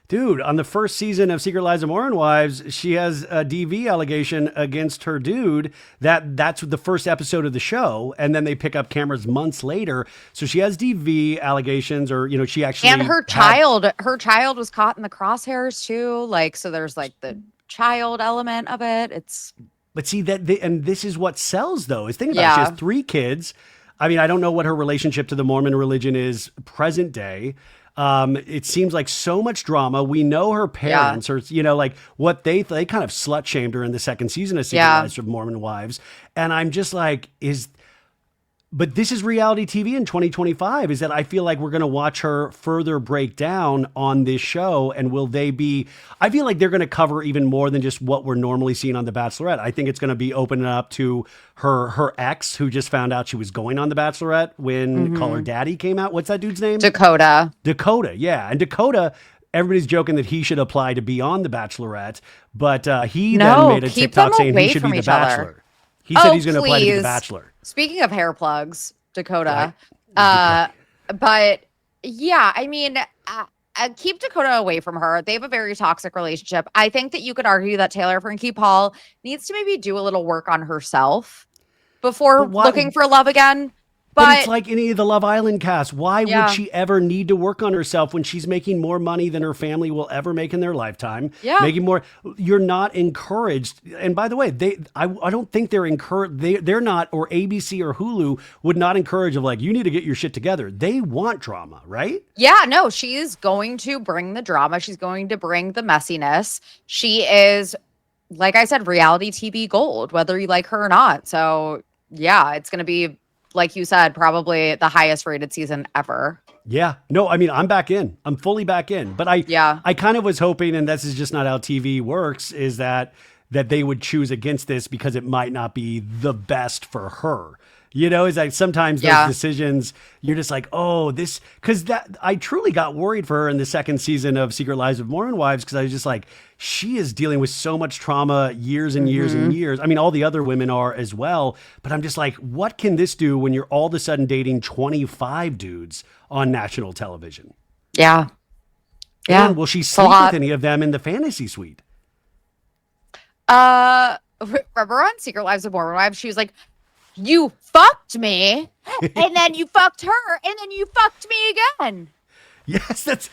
dude, on the first season of Secret Lives of Mormon Wives, she has a DV allegation against her dude. That's the first episode of the show. And then they pick up cameras months later. So she has DV allegations she actually. And her child was caught in the crosshairs too. So there's the child element of it. But see and this is what sells though, is think about it. She has 3 kids. I mean, I don't know what her relationship to the Mormon religion is present day. It seems like so much drama. We know her parents or, what they kind of slut shamed her in the second season of Secret Lives of Mormon Wives. And I'm just but this is reality TV in 2025 is that I feel like we're going to watch her further break down on this show. And I feel like they're going to cover even more than just what we're normally seeing on The Bachelorette. I think it's going to be opening up to her ex who just found out she was going on The Bachelorette when Call Her Daddy came out. What's that dude's name? Dakota. Yeah. And Dakota, everybody's joking that he should apply to be on The Bachelorette, but he then made a TikTok saying he should be The Bachelor. He said he's going to apply to be The Bachelor. Speaking of hair plugs, Dakota. But yeah, I mean, keep Dakota away from her. They have a very toxic relationship. I think that you could argue that Taylor Frankie Paul needs to maybe do a little work on herself before looking for love again. But it's like any of the Love Island cast. Why would she ever need to work on herself when she's making more money than her family will ever make in their lifetime? Yeah. Making more. You're not encouraged. And by the way, I don't think they're encouraged. They're not, or ABC or Hulu would not encourage you need to get your shit together. They want drama, right? Yeah, no, she is going to bring the drama. She's going to bring the messiness. She is, like I said, reality TV gold, whether you like her or not. So yeah, it's going to be, like you said, probably the highest rated season ever. Yeah. No, I mean, I'm back in. I'm fully back in. But I kind of was hoping, and this is just not how TV works, is that they would choose against this because it might not be the best for her. Is sometimes those decisions, you're just because I truly got worried for her in the second season of Secret Lives of Mormon Wives because I was just she is dealing with so much trauma years and years and years. I mean, all the other women are as well, but I'm just what can this do when you're all of a sudden dating 25 dudes on national television? Yeah. Yeah. And will she sleep with any of them in the fantasy suite? Remember on Secret Lives of Mormon Wives, she was like, you fucked me, and then you fucked her, and then you fucked me again. Yes, this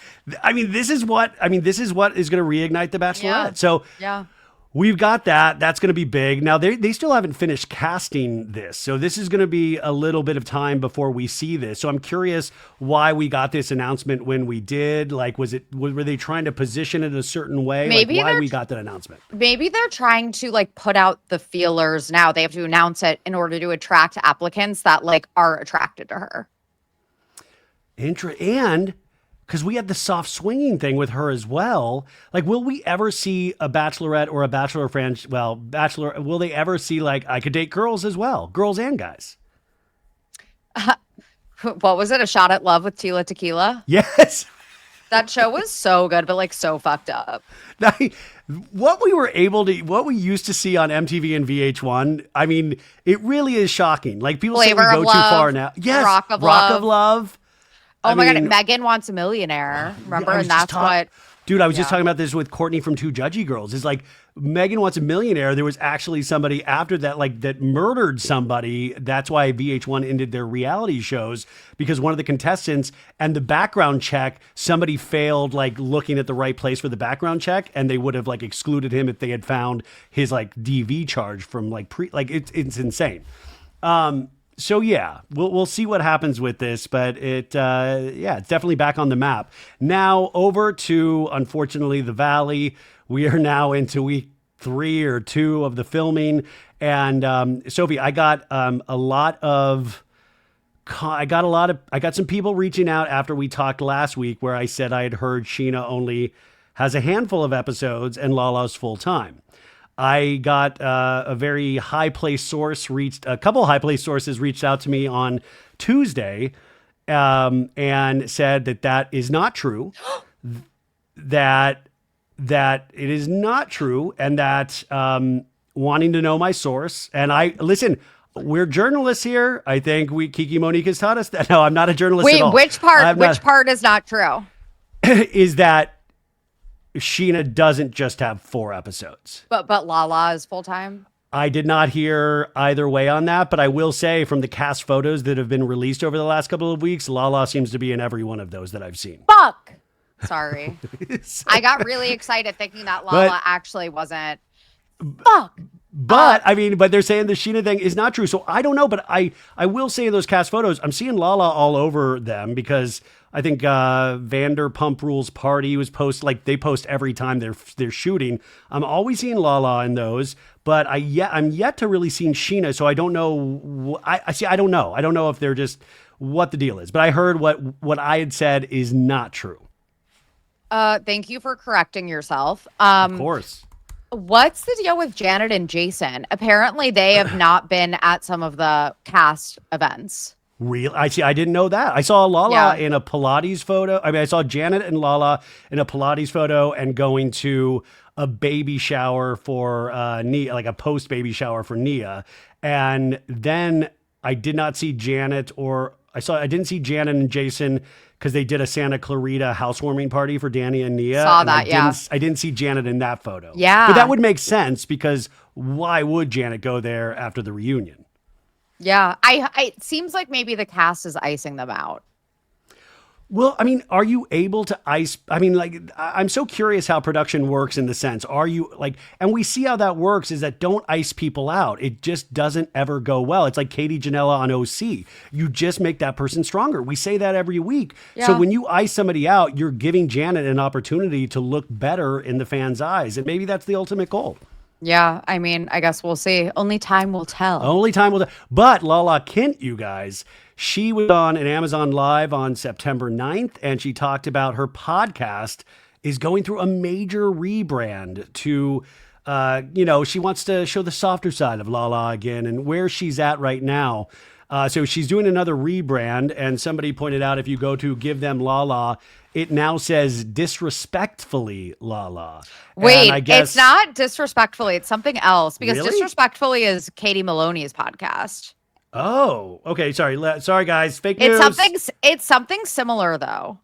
is what is going to reignite The Bachelorette. Yeah. So yeah. We've got that. That's going to be big. Now, they still haven't finished casting this. So this is going to be a little bit of time before we see this. So I'm curious why we got this announcement when we did. Were they trying to position it a certain way? Maybe why we got that announcement? Maybe they're trying to put out the feelers now. They have to announce it in order to attract applicants that are attracted to her. And because we had the soft swinging thing with her as well. Like, will we ever see a Bachelorette or a Bachelor franchise? Well, Bachelor, will they ever see like I could date girls as well, girls and guys? What was it? A Shot at Love with Tila Tequila? Yes. That show was so good, but like so fucked up. What we used to see on MTV and VH1, I mean, it really is shocking. Like people say we Flavor go of too Love, far now. Yes, Rock of Love. Oh my God, Megan Wants a Millionaire. Remember? And that's what. Dude, I was just talking about this with Courtney from Two Judgy Girls. It's like Megan Wants a Millionaire. There was actually somebody after that, like that murdered somebody. That's why VH1 ended their reality shows, because one of the contestants and the background check, somebody failed like looking at the right place for the background check, and they would have like excluded him if they had found his like DV charge from like it's insane. So yeah, we'll see what happens with this, but it's definitely back on the map. Now over to, unfortunately, the Valley. We are now into week 3 or 2 of the filming, and Sophie, I got some people reaching out after we talked last week, where I said I had heard Scheana only has a handful of episodes and Lala's full time. I got a very high-placed source a couple high-placed sources reached out to me on Tuesday and said that is not true, that it is not true, and that wanting to know my source. And listen, we're journalists here. I think Kiki Monique has taught us that. No, I'm not a journalist at all. Which part is not true? Is that Scheana doesn't just have 4 episodes. But Lala is full-time? I did not hear either way on that, but I will say from the cast photos that have been released over the last couple of weeks, Lala seems to be in every one of those that I've seen. Fuck! Sorry. I got really excited thinking that Lala actually wasn't. Fuck! But they're saying the Scheana thing is not true. So I don't know, but I will say in those cast photos, I'm seeing Lala all over them, because I think Vanderpump Rules Party was they post every time they're shooting. I'm always seeing Lala in those, but I'm yet to really see Scheana, so I don't know. I don't know. I don't know if they're just what the deal is, but I heard what I had said is not true. Thank you for correcting yourself. Of course. What's the deal with Janet and Jason? Apparently, they have not been at some of the cast events. Real? I didn't know that. I saw Lala in a Pilates photo. I saw Janet and Lala in a Pilates photo and going to a baby shower for Nia, like a post baby shower for Nia. And then I did not see Janet, I didn't see Janet and Jason because they did a Santa Clarita housewarming party for Danny and Nia. Saw that, I didn't see Janet in that photo. Yeah. But that would make sense, because why would Janet go there after the reunion? Yeah. It seems like maybe the cast is icing them out. Well, are you able to ice? I'm so curious how production works in the sense. Are you and we see how that works is that don't ice people out. It just doesn't ever go well. It's like Katie Janela on OC. You just make that person stronger. We say that every week. Yeah. So when you ice somebody out, you're giving Janet an opportunity to look better in the fans' eyes. And maybe that's the ultimate goal. Yeah, I guess we'll see. Only time will tell. Only time will tell. But Lala Kent, you guys, she was on an Amazon Live on September 9th, and she talked about her podcast is going through a major rebrand to, she wants to show the softer side of Lala again and where she's at right now. So she's doing another rebrand, and somebody pointed out if you go to Give Them Lala, it now says Disrespectfully Lala. Wait, it's not Disrespectfully. It's something else, because Really? Disrespectfully is Katie Maloney's podcast. Oh, okay. Sorry, guys. Fake news. It's something similar though.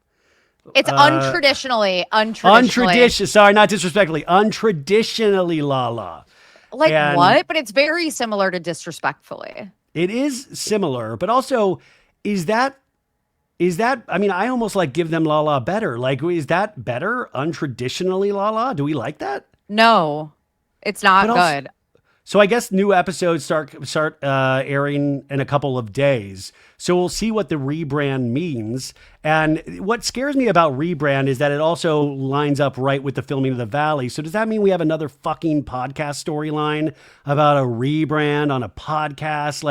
It's untraditionally. Sorry, not disrespectfully. Untraditionally Lala. What? But it's very similar to Disrespectfully. It is similar, but also is that I almost like Give Them Lala better. Is that better? Untraditionally Lala? Do we like that? No, it's not good. So I guess new episodes start airing in a couple of days. So we'll see what the rebrand means. And what scares me about rebrand is that it also lines up right with the filming of The Valley. So does that mean we have another fucking podcast storyline about a rebrand on a podcast?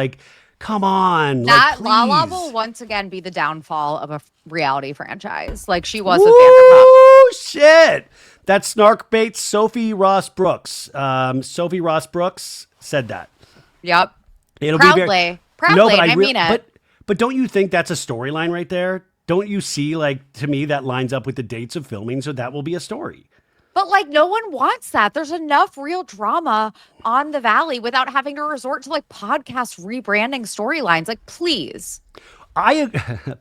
Come on. That like, Lala please. will once again be the downfall of a reality franchise, like she was with Vanderpump. Oh shit! That's Snarkbait Sophie Ross Brooks. Sophie Ross Brooks said that. Yep. It'll proudly, be very, proudly. no, but I mean it. But don't you think that's a storyline right there? Don't you see, like, to me, that lines up with the dates of filming, so that will be a story. But like no one wants that. There's enough real drama on the Valley without having to resort to like podcast rebranding storylines. Like, please.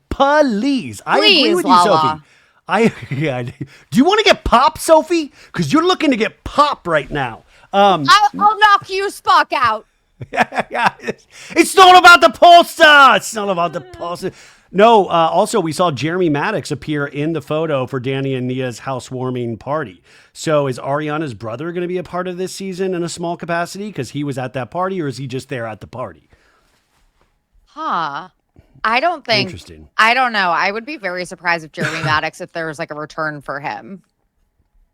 Please. I agree with Lala. you, Sophie. Yeah. Do you want to get pop, Sophie? Because you're looking to get pop right now. I'll knock you Spock out. Yeah. It's not about the poster. It's not about the poster. No, also, we saw Jeremy Madix appear in the photo for Danny and Nia's housewarming party. So is Ariana's brother going to be a part of this season in a small capacity because he was at that party, or is he just there at the party? Huh. I don't think. Interesting. I don't know. I would be very surprised if Jeremy Madix, if there was like a return for him.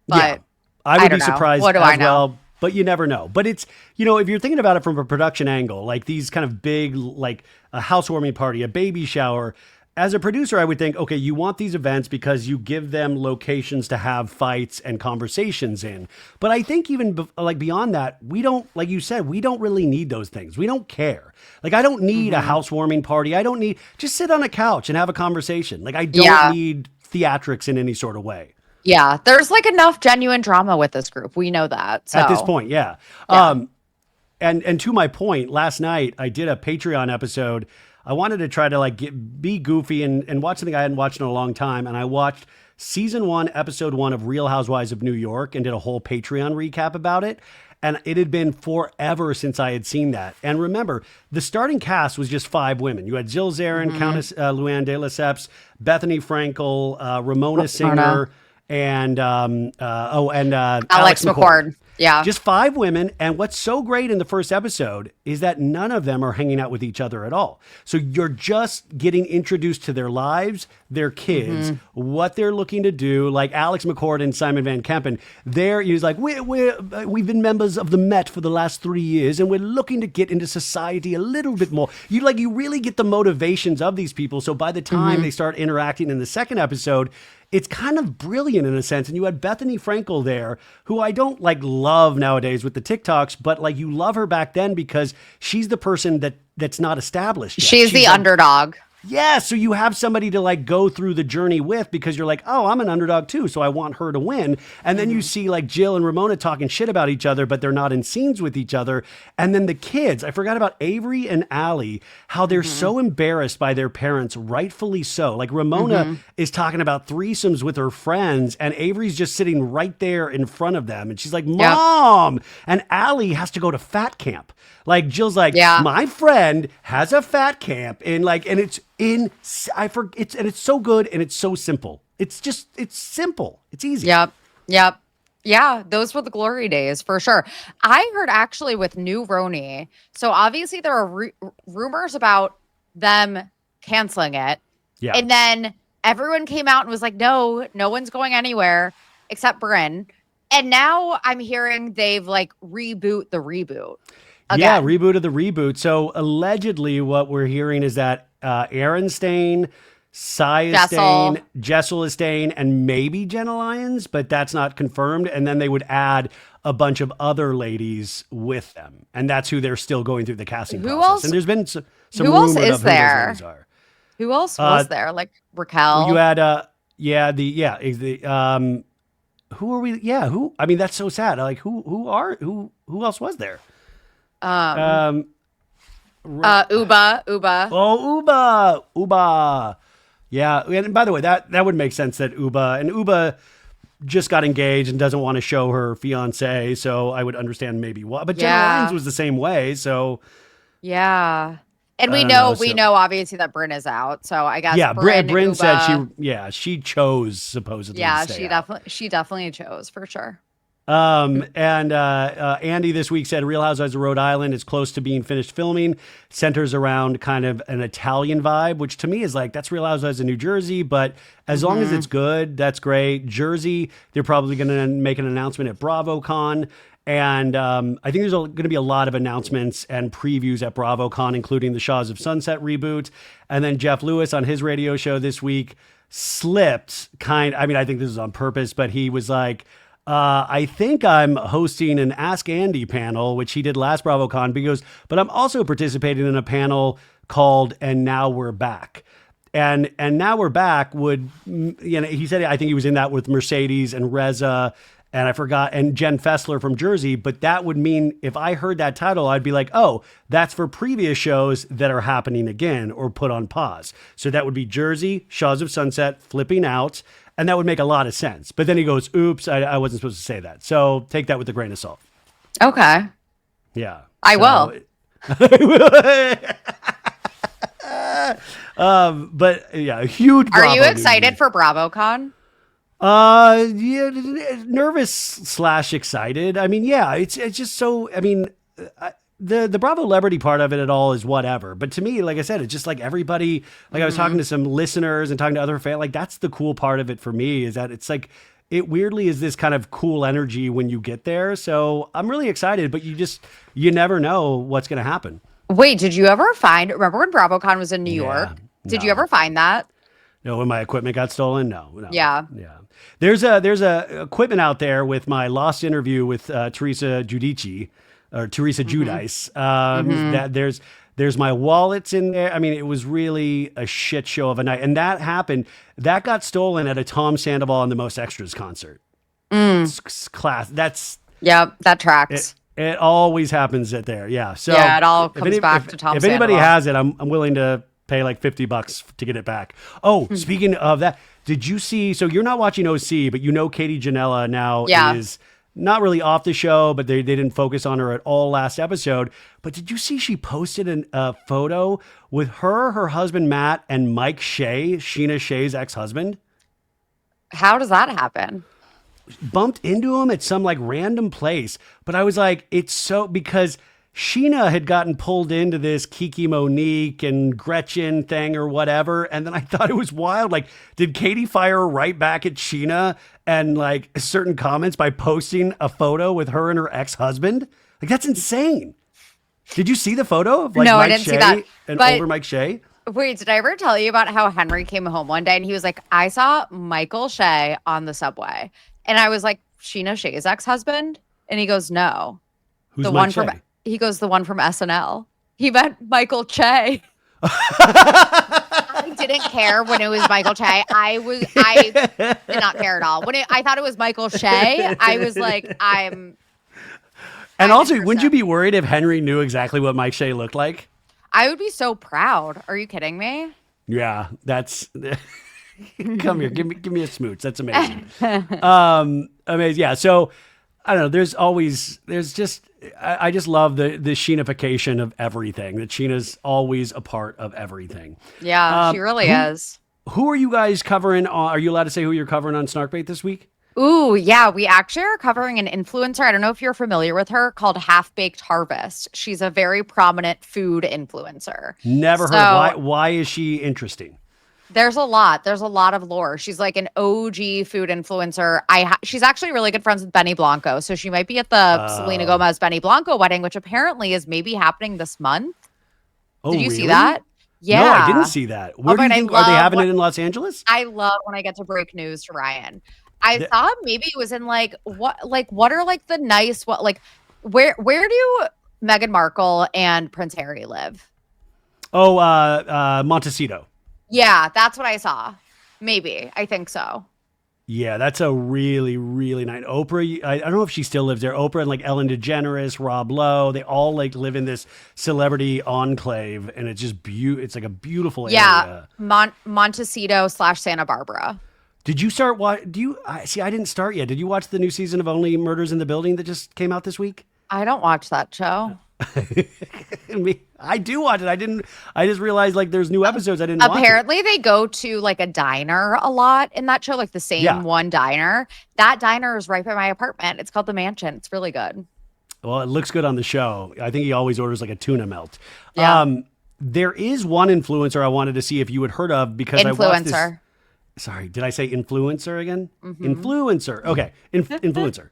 But yeah, I would be know. surprised What do as I know? well. But you never know. But it's, if you're thinking about it from a production angle, like these kind of big, like a housewarming party, a baby shower, as a producer, I would think, okay, you want these events because you give them locations to have fights and conversations in. But I think even like beyond that, we don't, like you said, we don't really need those things. We don't care. Like, I don't need a housewarming party. I don't need, just sit on a couch and have a conversation. Like, I don't need theatrics in any sort of way. Yeah, there's like enough genuine drama with this group. We know that. So. At this point, yeah. And to my point, last night I did a Patreon episode. I wanted to try to be goofy and watch something I hadn't watched in a long time. And I watched season 1, episode 1 of Real Housewives of New York and did a whole Patreon recap about it. And it had been forever since I had seen that. And remember, the starting cast was just 5 women. You had Jill Zarin, Countess Luann de Lesseps, Bethany Frankel, Ramona Singer, and Alex McCord. Yeah. Just 5 women. And what's so great in the first episode is that none of them are hanging out with each other at all. So you're just getting introduced to their lives, their kids, what they're looking to do. Like Alex McCord and Simon Van Kempen, he's like, we've been members of the Met for the last 3 years, and we're looking to get into society a little bit more. You really get the motivations of these people. So by the time they start interacting in the second episode, it's kind of brilliant in a sense. And you had Bethany Frankel there, who I don't love nowadays with the TikToks, but you love her back then because she's the person that's not established yet. She's the underdog. Yeah, so you have somebody to go through the journey with because you're like, oh, I'm an underdog too, so I want her to win. And then you see Jill and Ramona talking shit about each other, but they're not in scenes with each other. And then the kids, I forgot about Avery and Allie, how they're so embarrassed by their parents, rightfully so. Ramona is talking about threesomes with her friends, and Avery's just sitting right there in front of them. And she's like, Mom! Yep. And Allie has to go to fat camp. Jill's my friend has a fat camp, and it's it's so good and it's so simple. It's simple. It's easy. Yep. Yeah, those were the glory days for sure. I heard actually with New Roni. So obviously there are rumors about them canceling it. Yeah. And then everyone came out and was like, no one's going anywhere except Brynn. And now I'm hearing they've reboot the reboot. Again. Yeah, reboot of the reboot. So allegedly what we're hearing is that Aaron Stain, Sai is staying, Jessel is staying, and maybe Jenna Lyons, but that's not confirmed. And then they would add a bunch of other ladies with them. And that's who they're still going through the casting process. Else, and there's been some who rumor else of is who there? those ladies are. Who else was there? Raquel? You had, who are we? Yeah, who? I mean, that's so sad. Who else was there? Uba. Oh, Uba. Yeah. And by the way, that would make sense that Uba just got engaged and doesn't want to show her fiance. So I would understand maybe why, but Jenna Lyons was the same way. So yeah. And we know obviously that Brynn is out. So I guess Brynn said she chose supposedly. Yeah, to stay she definitely chose for sure. And Andy this week said Real Housewives of Rhode Island is close to being finished filming, centers around kind of an Italian vibe, which to me is that's Real Housewives of New Jersey, but as long as it's good, that's great. Jersey, they're probably going to make an announcement at Bravocon. And I think there's going to be a lot of announcements and previews at Bravocon, including the Shaws of Sunset reboot. And then Jeff Lewis on his radio show this week slipped I think this is on purpose, but he was like, I think I'm hosting an Ask Andy panel, which he did last Bravocon, but I'm also participating in a panel called And Now We're Back. And Now We're Back he said, I think he was in that with Mercedes and Reza, and I forgot, and Jen Fessler from Jersey, but that would mean if I heard that title, I'd be like, oh, that's for previous shows that are happening again or put on pause. So that would be Jersey, Shaws of Sunset, flipping out, and that would make a lot of sense. But then he goes, oops, I wasn't supposed to say that. So take that with a grain of salt. Okay. Yeah. I will. But yeah, huge. Are you excited for Bravocon? Yeah, nervous / excited. I mean, yeah, it's just so. I mean, the Bravo celebrity part of it all is whatever. But to me, like I said, it's just like everybody. Like I was talking to some listeners and talking to other fans. Like that's the cool part of it for me is that it's like it weirdly is this kind of cool energy when you get there. So I'm really excited, but you never know what's going to happen. Wait, did you ever remember when Bravocon was in New York? Did you ever find that? No, when my equipment got stolen? No. Yeah. There's a equipment out there with my lost interview with Teresa Giudice or Teresa Giudice. That there's my wallets in there. I mean, it was really a shit show of a night. And that got stolen at a Tom Sandoval and the Most Extras concert. Class. That tracks. It always happens at there. Yeah. So yeah, it all comes back to Tom Sandoval. If anybody has it, I'm willing to pay like $50 to get it back. Oh, speaking of that, did you see, so you're not watching OC, but Katie Janela now is not really off the show, but they didn't focus on her at all last episode. But did you see she posted a photo with her husband, Matt, and Mike Shay, Scheana Shay's ex-husband? How does that happen? Bumped into him at some like random place. But I was like, it's so, because Scheana had gotten pulled into this Kiki Monique and Gretchen thing or whatever. And then I thought it was wild. Like, did Katie fire right back at Scheana and like certain comments by posting a photo with her and her ex-husband? Like, that's insane. Did you see the photo of like no, Mike I didn't Shay see that. and older Mike Shay? Wait, did I ever tell you about how Henry came home one day and he was like, I saw Michael Shay on the subway. And I was like, Scheana Shay's ex-husband? And he goes, no. Who's Mike Shay? He goes, the one from SNL. He meant Michael Che. I didn't care when it was Michael Che. I did not care at all. I thought it was Michael Shay, I was like, And also, wouldn't you be worried if Henry knew exactly what Mike Shay looked like? I would be so proud. Are you kidding me? Yeah, that's... Come here, give me a smooch. That's amazing. Amazing. Yeah. So I don't know. I just love the Scheanification of everything. That Scheana's always a part of everything. Yeah, she really is. Who are you guys covering? Are you allowed to say who you're covering on Snarkbait this week? Ooh, yeah. We actually are covering an influencer. I don't know if you're familiar with her, called Half Baked Harvest. She's a very prominent food influencer. Never heard. Why is she interesting? There's a lot of lore. She's like an OG food influencer. She's actually really good friends with Benny Blanco. So she might be at the Selena Gomez Benny Blanco wedding, which apparently is maybe happening this month. Did you see that? Yeah. No, I didn't see that. Where do you think, are they having it in Los Angeles? I love when I get to break news to Ryan. I thought maybe it was in what are like the nice, where do Meghan Markle and Prince Harry live? Oh, Montecito. Yeah, that's what I saw. Maybe. I think so. Yeah, that's a really, really nice Oprah. I don't know if she still lives there. Oprah and like Ellen DeGeneres, Rob Lowe, they all like live in this celebrity enclave, and it's just it's like a beautiful area. Yeah, Montecito / Santa Barbara. Did you start? I didn't start yet. Did you watch the new season of Only Murders in the Building that just came out this week? I don't watch that show. I do watch it. I just realized like there's new episodes I didn't watch. Apparently they go to like a diner a lot in that show, like the same one diner. That diner is right by my apartment. It's called The Mansion. It's really good. Well, it looks good on the show. I think he always orders like a tuna melt. Yeah. There is one influencer I wanted to see if you had heard of because I watched this. Sorry, did I say influencer again? Mm-hmm. Influencer. Okay. Influencer.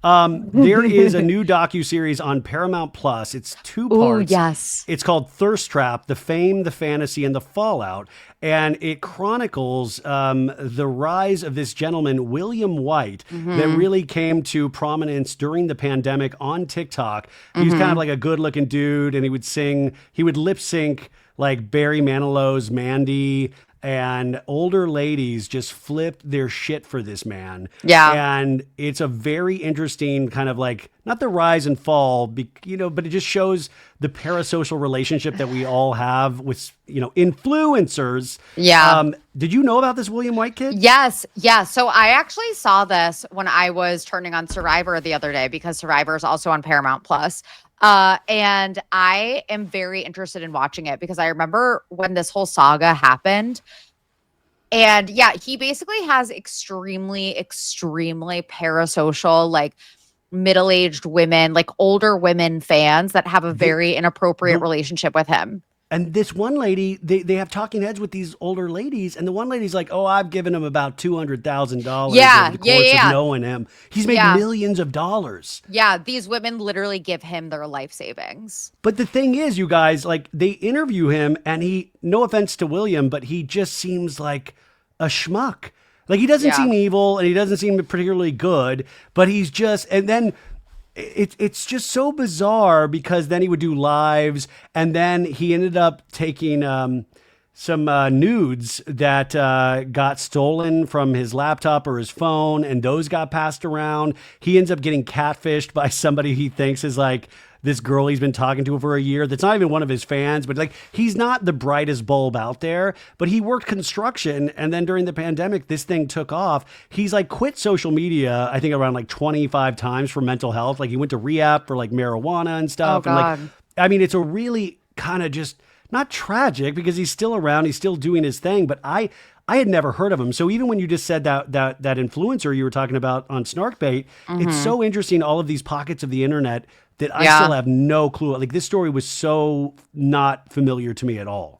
There is a new docuseries on Paramount Plus. It's 2 parts. Yes. It's called Thirst Trap: The Fame, the Fantasy, and the Fallout. And it chronicles the rise of this gentleman, William White, that really came to prominence during the pandemic on TikTok. He was kind of like a good-looking dude, and he would lip sync like Barry Manilow's Mandy, and older ladies just flipped their shit for this man. Yeah. And it's a very interesting kind of like, not the rise and fall, but it just shows the parasocial relationship that we all have with, influencers. Yeah. Did you know about this William White kid? Yes. Yeah. So I actually saw this when I was turning on Survivor the other day, because Survivor is also on Paramount Plus. And I am very interested in watching it because I remember when this whole saga happened. And yeah, he basically has extremely, extremely parasocial, like middle-aged women, like older women fans that have a very inappropriate relationship with him. And this one lady, they have talking heads with these older ladies, and the one lady's like, "Oh, I've given him about $200,000 over the course of knowing him. He's made millions of dollars." Yeah, these women literally give him their life savings. But the thing is, you guys, like, they interview him, and he, no offense to William, but he just seems like a schmuck. Like, he doesn't seem evil, and he doesn't seem particularly good, but he's just, and then it's just so bizarre because then he would do lives, and then he ended up taking some nudes that got stolen from his laptop or his phone, and those got passed around. He ends up getting catfished by somebody he thinks is like this girl he's been talking to for a year that's not even one of his fans, but like, he's not the brightest bulb out there, but he worked construction, and then during the pandemic this thing took off. He's like quit social media I think around like 25 times for mental health. Like, he went to rehab for like marijuana and stuff. Oh, God. And like, I mean, it's a really kind of just not tragic because he's still around, he's still doing his thing, but I had never heard of him. So even when you just said that influencer you were talking about on Snarkbait, it's so interesting, all of these pockets of the internet that I still have no clue. Like, this story was so not familiar to me at all.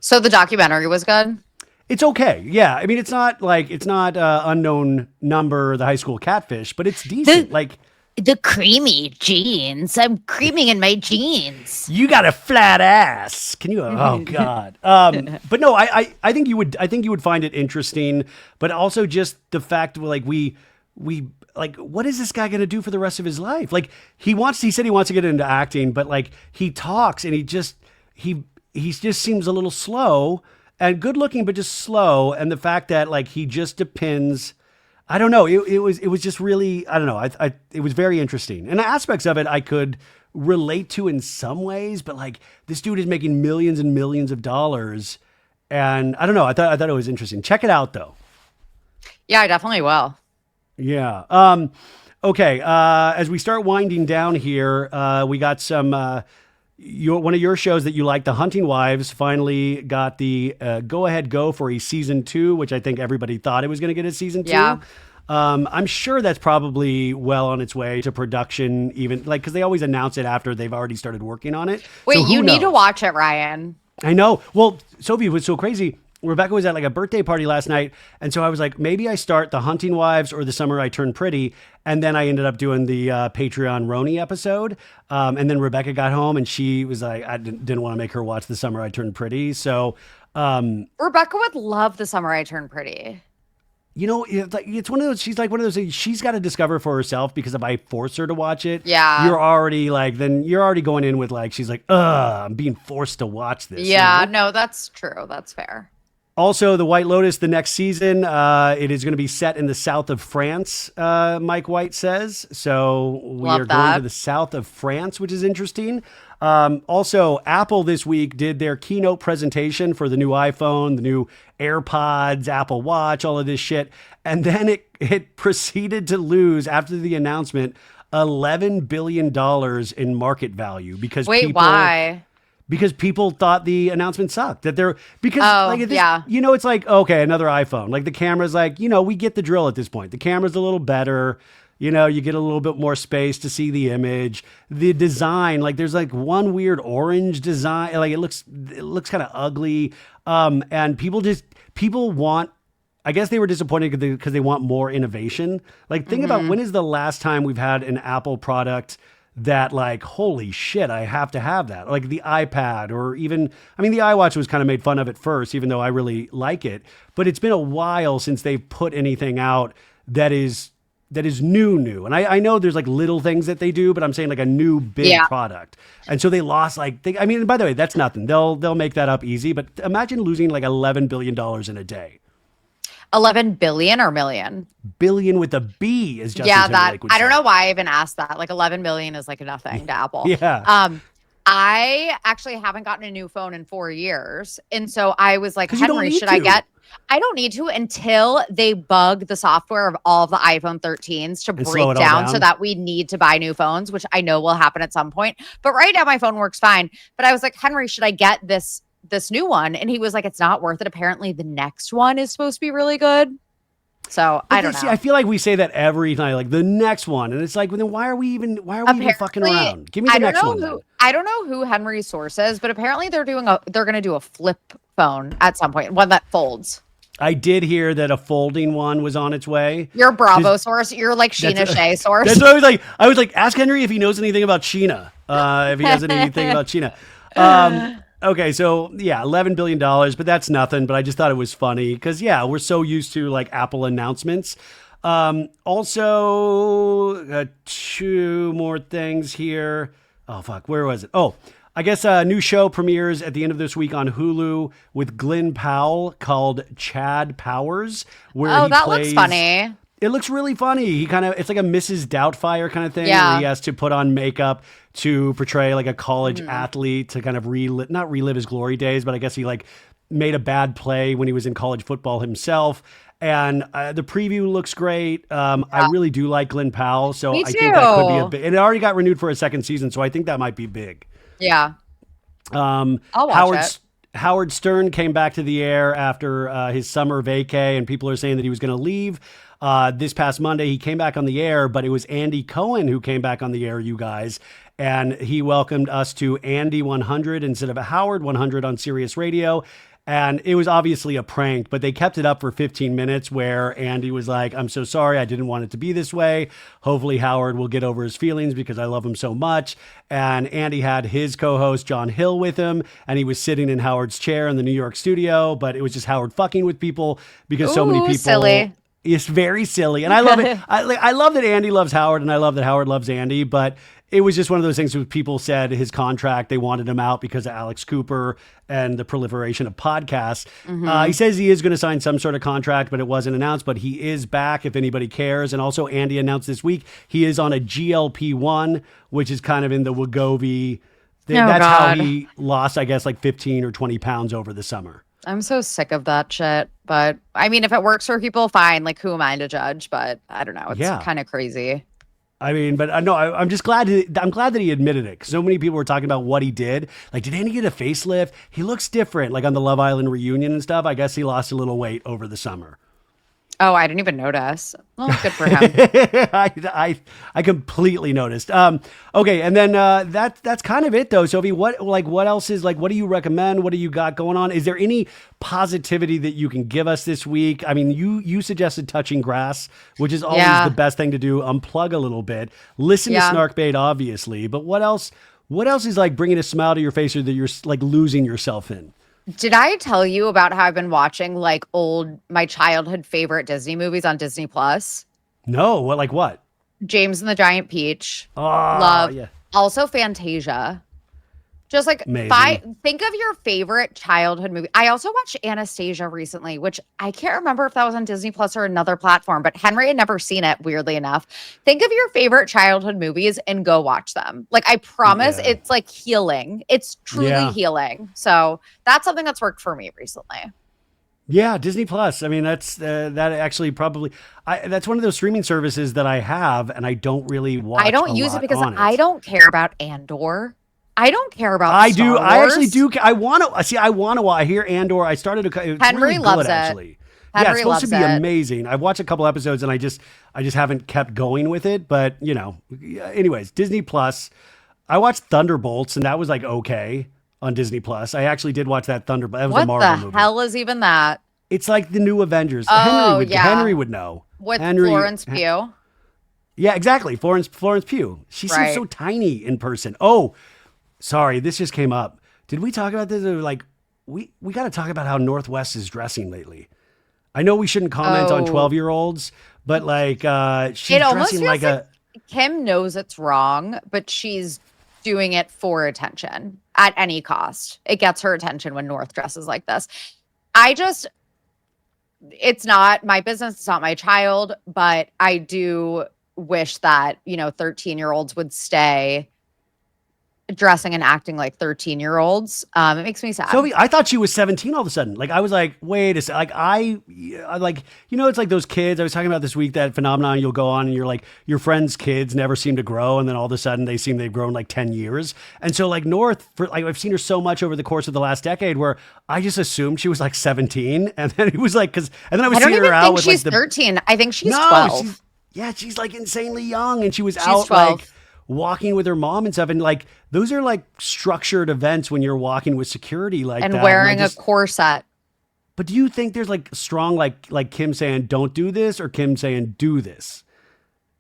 So the documentary was good? It's okay. Yeah. I mean, it's not Unknown Number, the high school catfish, but it's decent. The creamy jeans. I'm creaming in my jeans. You got a flat ass. Can you? Oh God. But no, I think you would find it interesting, but also just the fact we like, what is this guy going to do for the rest of his life? Like, he said he wants to get into acting, but like, he talks and he just seems a little slow and good looking, but just slow. And the fact that like, he just depends, I don't know. It was just really, I don't know. It was very interesting, and aspects of it I could relate to in some ways, but like, this dude is making millions and millions of dollars, and I don't know. I thought it was interesting. Check it out though. Yeah, I definitely will. Yeah. Okay. As we start winding down here, we got some, one of your shows that you like, The Hunting Wives, finally got the go for a season 2, which I think everybody thought it was going to get a season 2. Yeah. I'm sure that's probably well on its way to production, even like, because they always announce it after they've already started working on it. Wait, so you knows? need to watch it, Ryan. I know. Well, Sophie, was so crazy. Rebecca was at like a birthday party last night. And so I was like, maybe I start The Hunting Wives or The Summer I Turned Pretty. And then I ended up doing the Patreon Roni episode. And then Rebecca got home and she was like, I didn't want to make her watch The Summer I Turned Pretty. So Rebecca would love The Summer I Turned Pretty. It's one of those, she's like one of those, she's got to discover for herself, because if I force her to watch it, yeah, you're already going in with like, she's like, I'm being forced to watch this. Yeah, no, that's true. That's fair. Also, The White Lotus, the next season, it is going to be set in the south of France, Mike White says. So we are going to the south of France, which is interesting. Also, Apple this week did their keynote presentation for the new iPhone, the new AirPods, Apple Watch, all of this shit. And then it proceeded to lose, after the announcement, $11 billion in market value because why? Because people thought the announcement sucked. It's like, okay, another iPhone. Like, the camera's like, we get the drill at this point. The camera's a little better. You get a little bit more space to see the image. The design, like, there's like one weird orange design. Like, it looks kind of ugly. And people want I guess they were disappointed because they want more innovation. Like, think about when is the last time we've had an Apple product that, like, holy shit, I have to have that. Like the iPad, or even, I mean, the iWatch was kind of made fun of at first, even though I really like it. But it's been a while since they've put anything out that is new. And I know there's like little things that they do, but I'm saying like a new big product. And so they lost I mean, by the way, that's nothing. They'll make that up easy, but imagine losing like $11 billion in a day. 11 billion or million? Billion with a B, as Justin Timberlake would say. I don't know why I even asked that. Like 11 million is like nothing to Apple. Yeah. I actually haven't gotten a new phone in 4 years. And so I was like, Henry, should I get? I don't need to until they bug the software of all of the iPhone 13s to break down so that we need to buy new phones, which I know will happen at some point. But right now my phone works fine. But I was like, Henry, should I get this new one? And he was like, it's not worth it. Apparently the next one is supposed to be really good. So I don't know. I feel like we say that every night, like the next one. And it's like, well, then why are we even fucking around? Give me the next one. I don't know who Henry's source is, but apparently they're going to do a flip phone at some point, one that folds. I did hear that a folding one was on its way. Your Bravo source. You're like Scheana Shay source. That's what I was like, ask Henry if he knows anything about Scheana. If he has anything about Scheana. Okay, so yeah, $11 billion, but that's nothing. But I just thought it was funny because, yeah, we're so used to like Apple announcements. Also, two more things here. Oh, fuck, where was it? Oh, I guess a new show premieres at the end of this week on Hulu with Glenn Powell called Chad Powers. Where that looks funny. It looks really funny. It's like a Mrs. Doubtfire kind of thing where he has to put on makeup to portray like a college athlete to kind of not relive his glory days, but I guess he like made a bad play when he was in college football himself. And the preview looks great. I really do like Glenn Powell. So I think that could be a big, and it already got renewed for a second season. So I think that might be big. Yeah. I'll watch it. Howard Stern came back to the air after his summer vacay, and people are saying that he was going to leave. This past Monday, he came back on the air, but it was Andy Cohen who came back on the air, you guys. And he welcomed us to Andy 100 instead of a Howard 100 on Sirius Radio. And it was obviously a prank, but they kept it up for 15 minutes where Andy was like, I'm so sorry. I didn't want it to be this way. Hopefully Howard will get over his feelings because I love him so much. And Andy had his co-host John Hill with him, and he was sitting in Howard's chair in the New York studio, but it was just Howard fucking with people because so many people... Silly. It's very silly. And I love it. I love that Andy loves Howard, and I love that Howard loves Andy, but it was just one of those things where people said his contract, they wanted him out because of Alex Cooper and the proliferation of podcasts. He says he is going to sign some sort of contract, but it wasn't announced, but he is back if anybody cares. And also Andy announced this week, he is on a GLP-1, which is kind of in the Wegovy. That's how he lost, I guess, like 15 or 20 pounds over the summer. I'm so sick of that shit. But I mean, if it works for people, fine. Like, who am I to judge? But I don't know. It's kind of crazy. I mean, but no, I'm just glad. I'm glad that he admitted it. 'Cause so many people were talking about what he did. Like, did Andy get a facelift? He looks different, like on the Love Island reunion and stuff. I guess he lost a little weight over the summer. Oh, I didn't even notice. Well, good for him. I completely noticed. Okay, and then that's kind of it though. Sophie, what else is like? What do you recommend? What do you got going on? Is there any positivity that you can give us this week? I mean, you suggested touching grass, which is always the best thing to do. Unplug a little bit. Listen to Snarkbait, obviously, but what else? What else is like bringing a smile to your face or that you're like losing yourself in? Did I tell you about how I've been watching like my childhood favorite Disney movies on Disney Plus? No, what? James and the Giant Peach. Oh, love. Yeah. Also Fantasia. Just like think of your favorite childhood movie. I also watched Anastasia recently, which I can't remember if that was on Disney Plus or another platform, but Henry had never seen it, weirdly enough. Think of your favorite childhood movies and go watch them. Like, I promise it's like healing. It's truly healing. So that's something that's worked for me recently. Yeah, Disney Plus. I mean, that's that actually probably that's one of those streaming services that I have and I don't really watch. I don't use it because I don't care about Andor. I don't care about Star Wars. I actually do. I want to see. I hear Andor. I started to. It's Henry really loves good, it. Actually. Henry it's supposed to be loves it. amazing. I've watched a couple episodes and I just haven't kept going with it. But you know, anyways, Disney Plus. I watched Thunderbolts and that was like okay on Disney Plus. I actually did watch that Thunderbolt. That was a Marvel movie. What the hell is even that? It's like the new Avengers. Oh, Henry would know. With Henry, Florence Pugh. Yeah, exactly. Florence Pugh. She seems so tiny in person. Oh, sorry, this just came up. Did we talk about this? Like, we got to talk about how Northwest is dressing lately. I know we shouldn't comment on 12-year-olds, but like she's dressing like a. Kim knows it's wrong, but she's doing it for attention at any cost. It gets her attention when North dresses like this. It's not my business. It's not my child, but I do wish that, 13-year-olds would stay dressing and acting like 13-year-olds. It makes me sad. Sophie, I thought she was 17 all of a sudden. Like, I was like, wait a second. Like, it's like those kids I was talking about this week, that phenomenon you'll go on and you're like, your friends' kids never seem to grow. And then all of a sudden they've grown like 10 years. And so like North, I've seen her so much over the course of the last decade where I just assumed she was like 17. And then it was like, and then I was seeing her out with she's like 13. I think she's 12. She's like insanely young. And she was She's out 12. like walking with her mom and stuff, and like those are like structured events when you're walking with security like and that. Wearing a corset. But do you think there's like strong like Kim saying don't do this or Kim saying do this?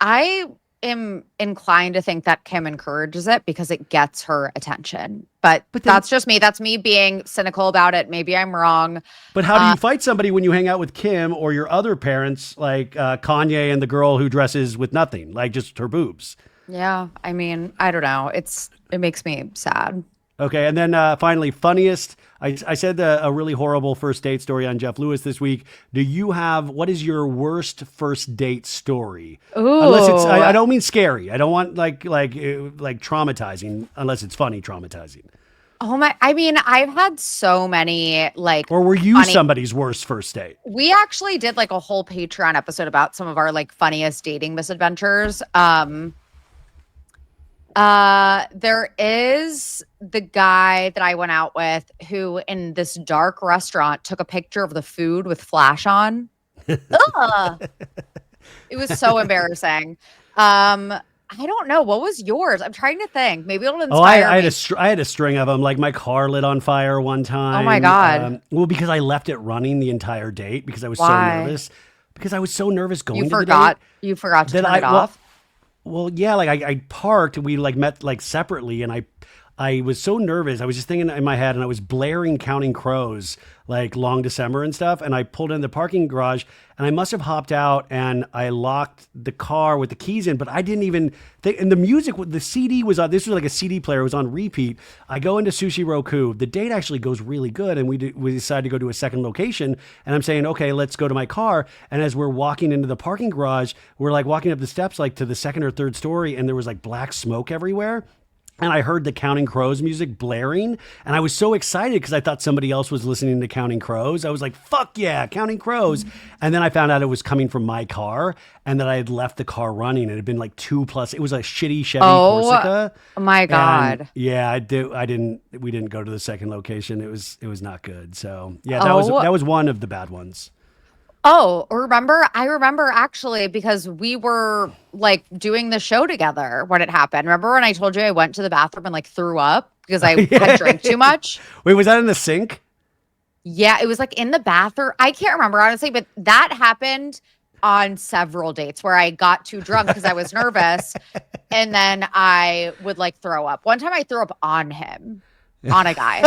I am inclined to think that Kim encourages it because it gets her attention. But that's just me. That's me being cynical about it. Maybe I'm wrong. But how do you fight somebody when you hang out with Kim or your other parents, like Kanye and the girl who dresses with nothing, like just her boobs? Yeah, I mean, I don't know. It makes me sad. Okay, and then finally, funniest. I said a really horrible first date story on Jeff Lewis this week. What is your worst first date story? Ooh. Unless it's, I don't mean scary. I don't want like traumatizing, unless it's funny traumatizing. Oh my, I mean, I've had so many like. Or were you somebody's worst first date? We actually did like a whole Patreon episode about some of our like funniest dating misadventures. There is the guy that I went out with who in this dark restaurant took a picture of the food with flash on. Ugh. It was so embarrassing. I don't know. What was yours? I'm trying to think. Maybe it'll inspire me. I had a string of them. Like my car lit on fire one time. Oh my God. Well, because I left it running the entire date because I was so nervous. Because I was so nervous going to the date. You forgot to turn it off? Well, yeah, like I parked, we like met like separately, and I was so nervous. I was just thinking in my head, and I was blaring Counting Crows, like Long December and stuff. And I pulled in the parking garage, and I must have hopped out, and I locked the car with the keys in, but I didn't even think. And the music, the CD was on. This was like a CD player. It was on repeat. I go into Sushi Roku. The date actually goes really good, and we decided to go to a second location. And I'm saying, okay, let's go to my car. And as we're walking into the parking garage, we're like walking up the steps, like to the second or third story, and there was like black smoke everywhere. And I heard the Counting Crows music blaring, and I was so excited because I thought somebody else was listening to Counting Crows. I was like, fuck yeah, Counting Crows. And then I found out it was coming from my car and that I had left the car running. It had been like 2+. It was a shitty Chevy Corsica. Oh my God. And yeah, we didn't go to the second location. It was not good. So yeah, that was one of the bad ones. Oh, I remember actually because we were like doing the show together when it happened. Remember when I told you I went to the bathroom and like threw up because I had drank too much? Wait, was that in the sink? Yeah, it was like in the bathroom. I can't remember honestly, but that happened on several dates where I got too drunk because I was nervous and then I would like throw up. One time I threw up on him, on a guy.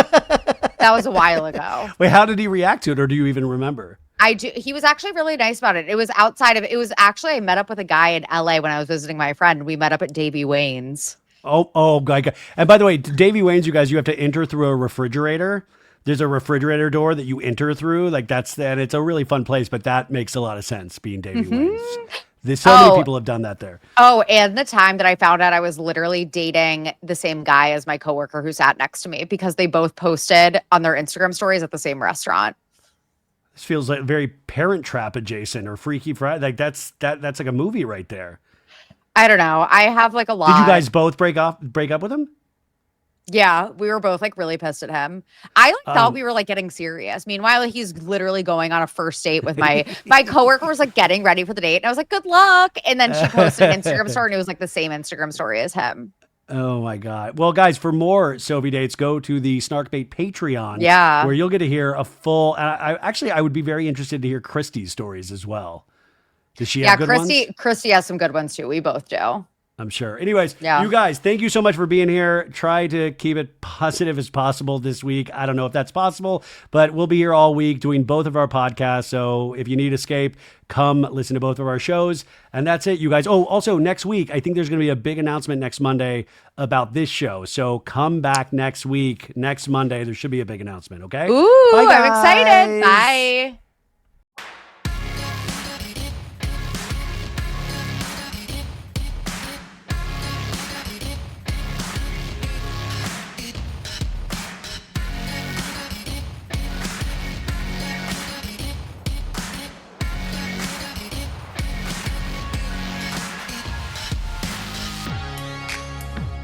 That was a while ago. Wait, how did he react to it, or do you even remember? I do. He was actually really nice about it. It was I met up with a guy in LA when I was visiting my friend. We met up at Davy Wayne's. Oh, God. And by the way, Davy Wayne's, you guys, you have to enter through a refrigerator. There's a refrigerator door that you enter through. Like and it's a really fun place, but that makes a lot of sense being Davy Wayne's. Many people have done that there. Oh, and the time that I found out I was literally dating the same guy as my coworker who sat next to me because they both posted on their Instagram stories at the same restaurant. This feels like very Parent Trap adjacent or Freaky Friday. Like that's like a movie right there. I don't know. I have like a lot. Did you guys both break up with him? Yeah, we were both like really pissed at him. I thought we were like getting serious. Meanwhile, he's literally going on a first date with my coworker was like getting ready for the date. And I was like, good luck. And then she posted an Instagram story and it was like the same Instagram story as him. Oh my God. Well, guys, for more Sophie dates, go to the Snarkbait Patreon. Yeah. Where you'll get to hear a full. I would be very interested to hear Christy's stories as well. Does she have good ones? Christy has some good ones too. We both do. I'm sure. Anyways, Yeah. you guys, thank you so much for being here. Try to keep it positive as possible this week. I don't know if that's possible, but we'll be here all week doing both of our podcasts. So if you need escape, come listen to both of our shows. And that's it, you guys. Oh, also next week, I think there's going to be a big announcement next Monday about this show. So come back next week, next Monday. There should be a big announcement, okay? Ooh, Bye, I'm excited. guys. Bye.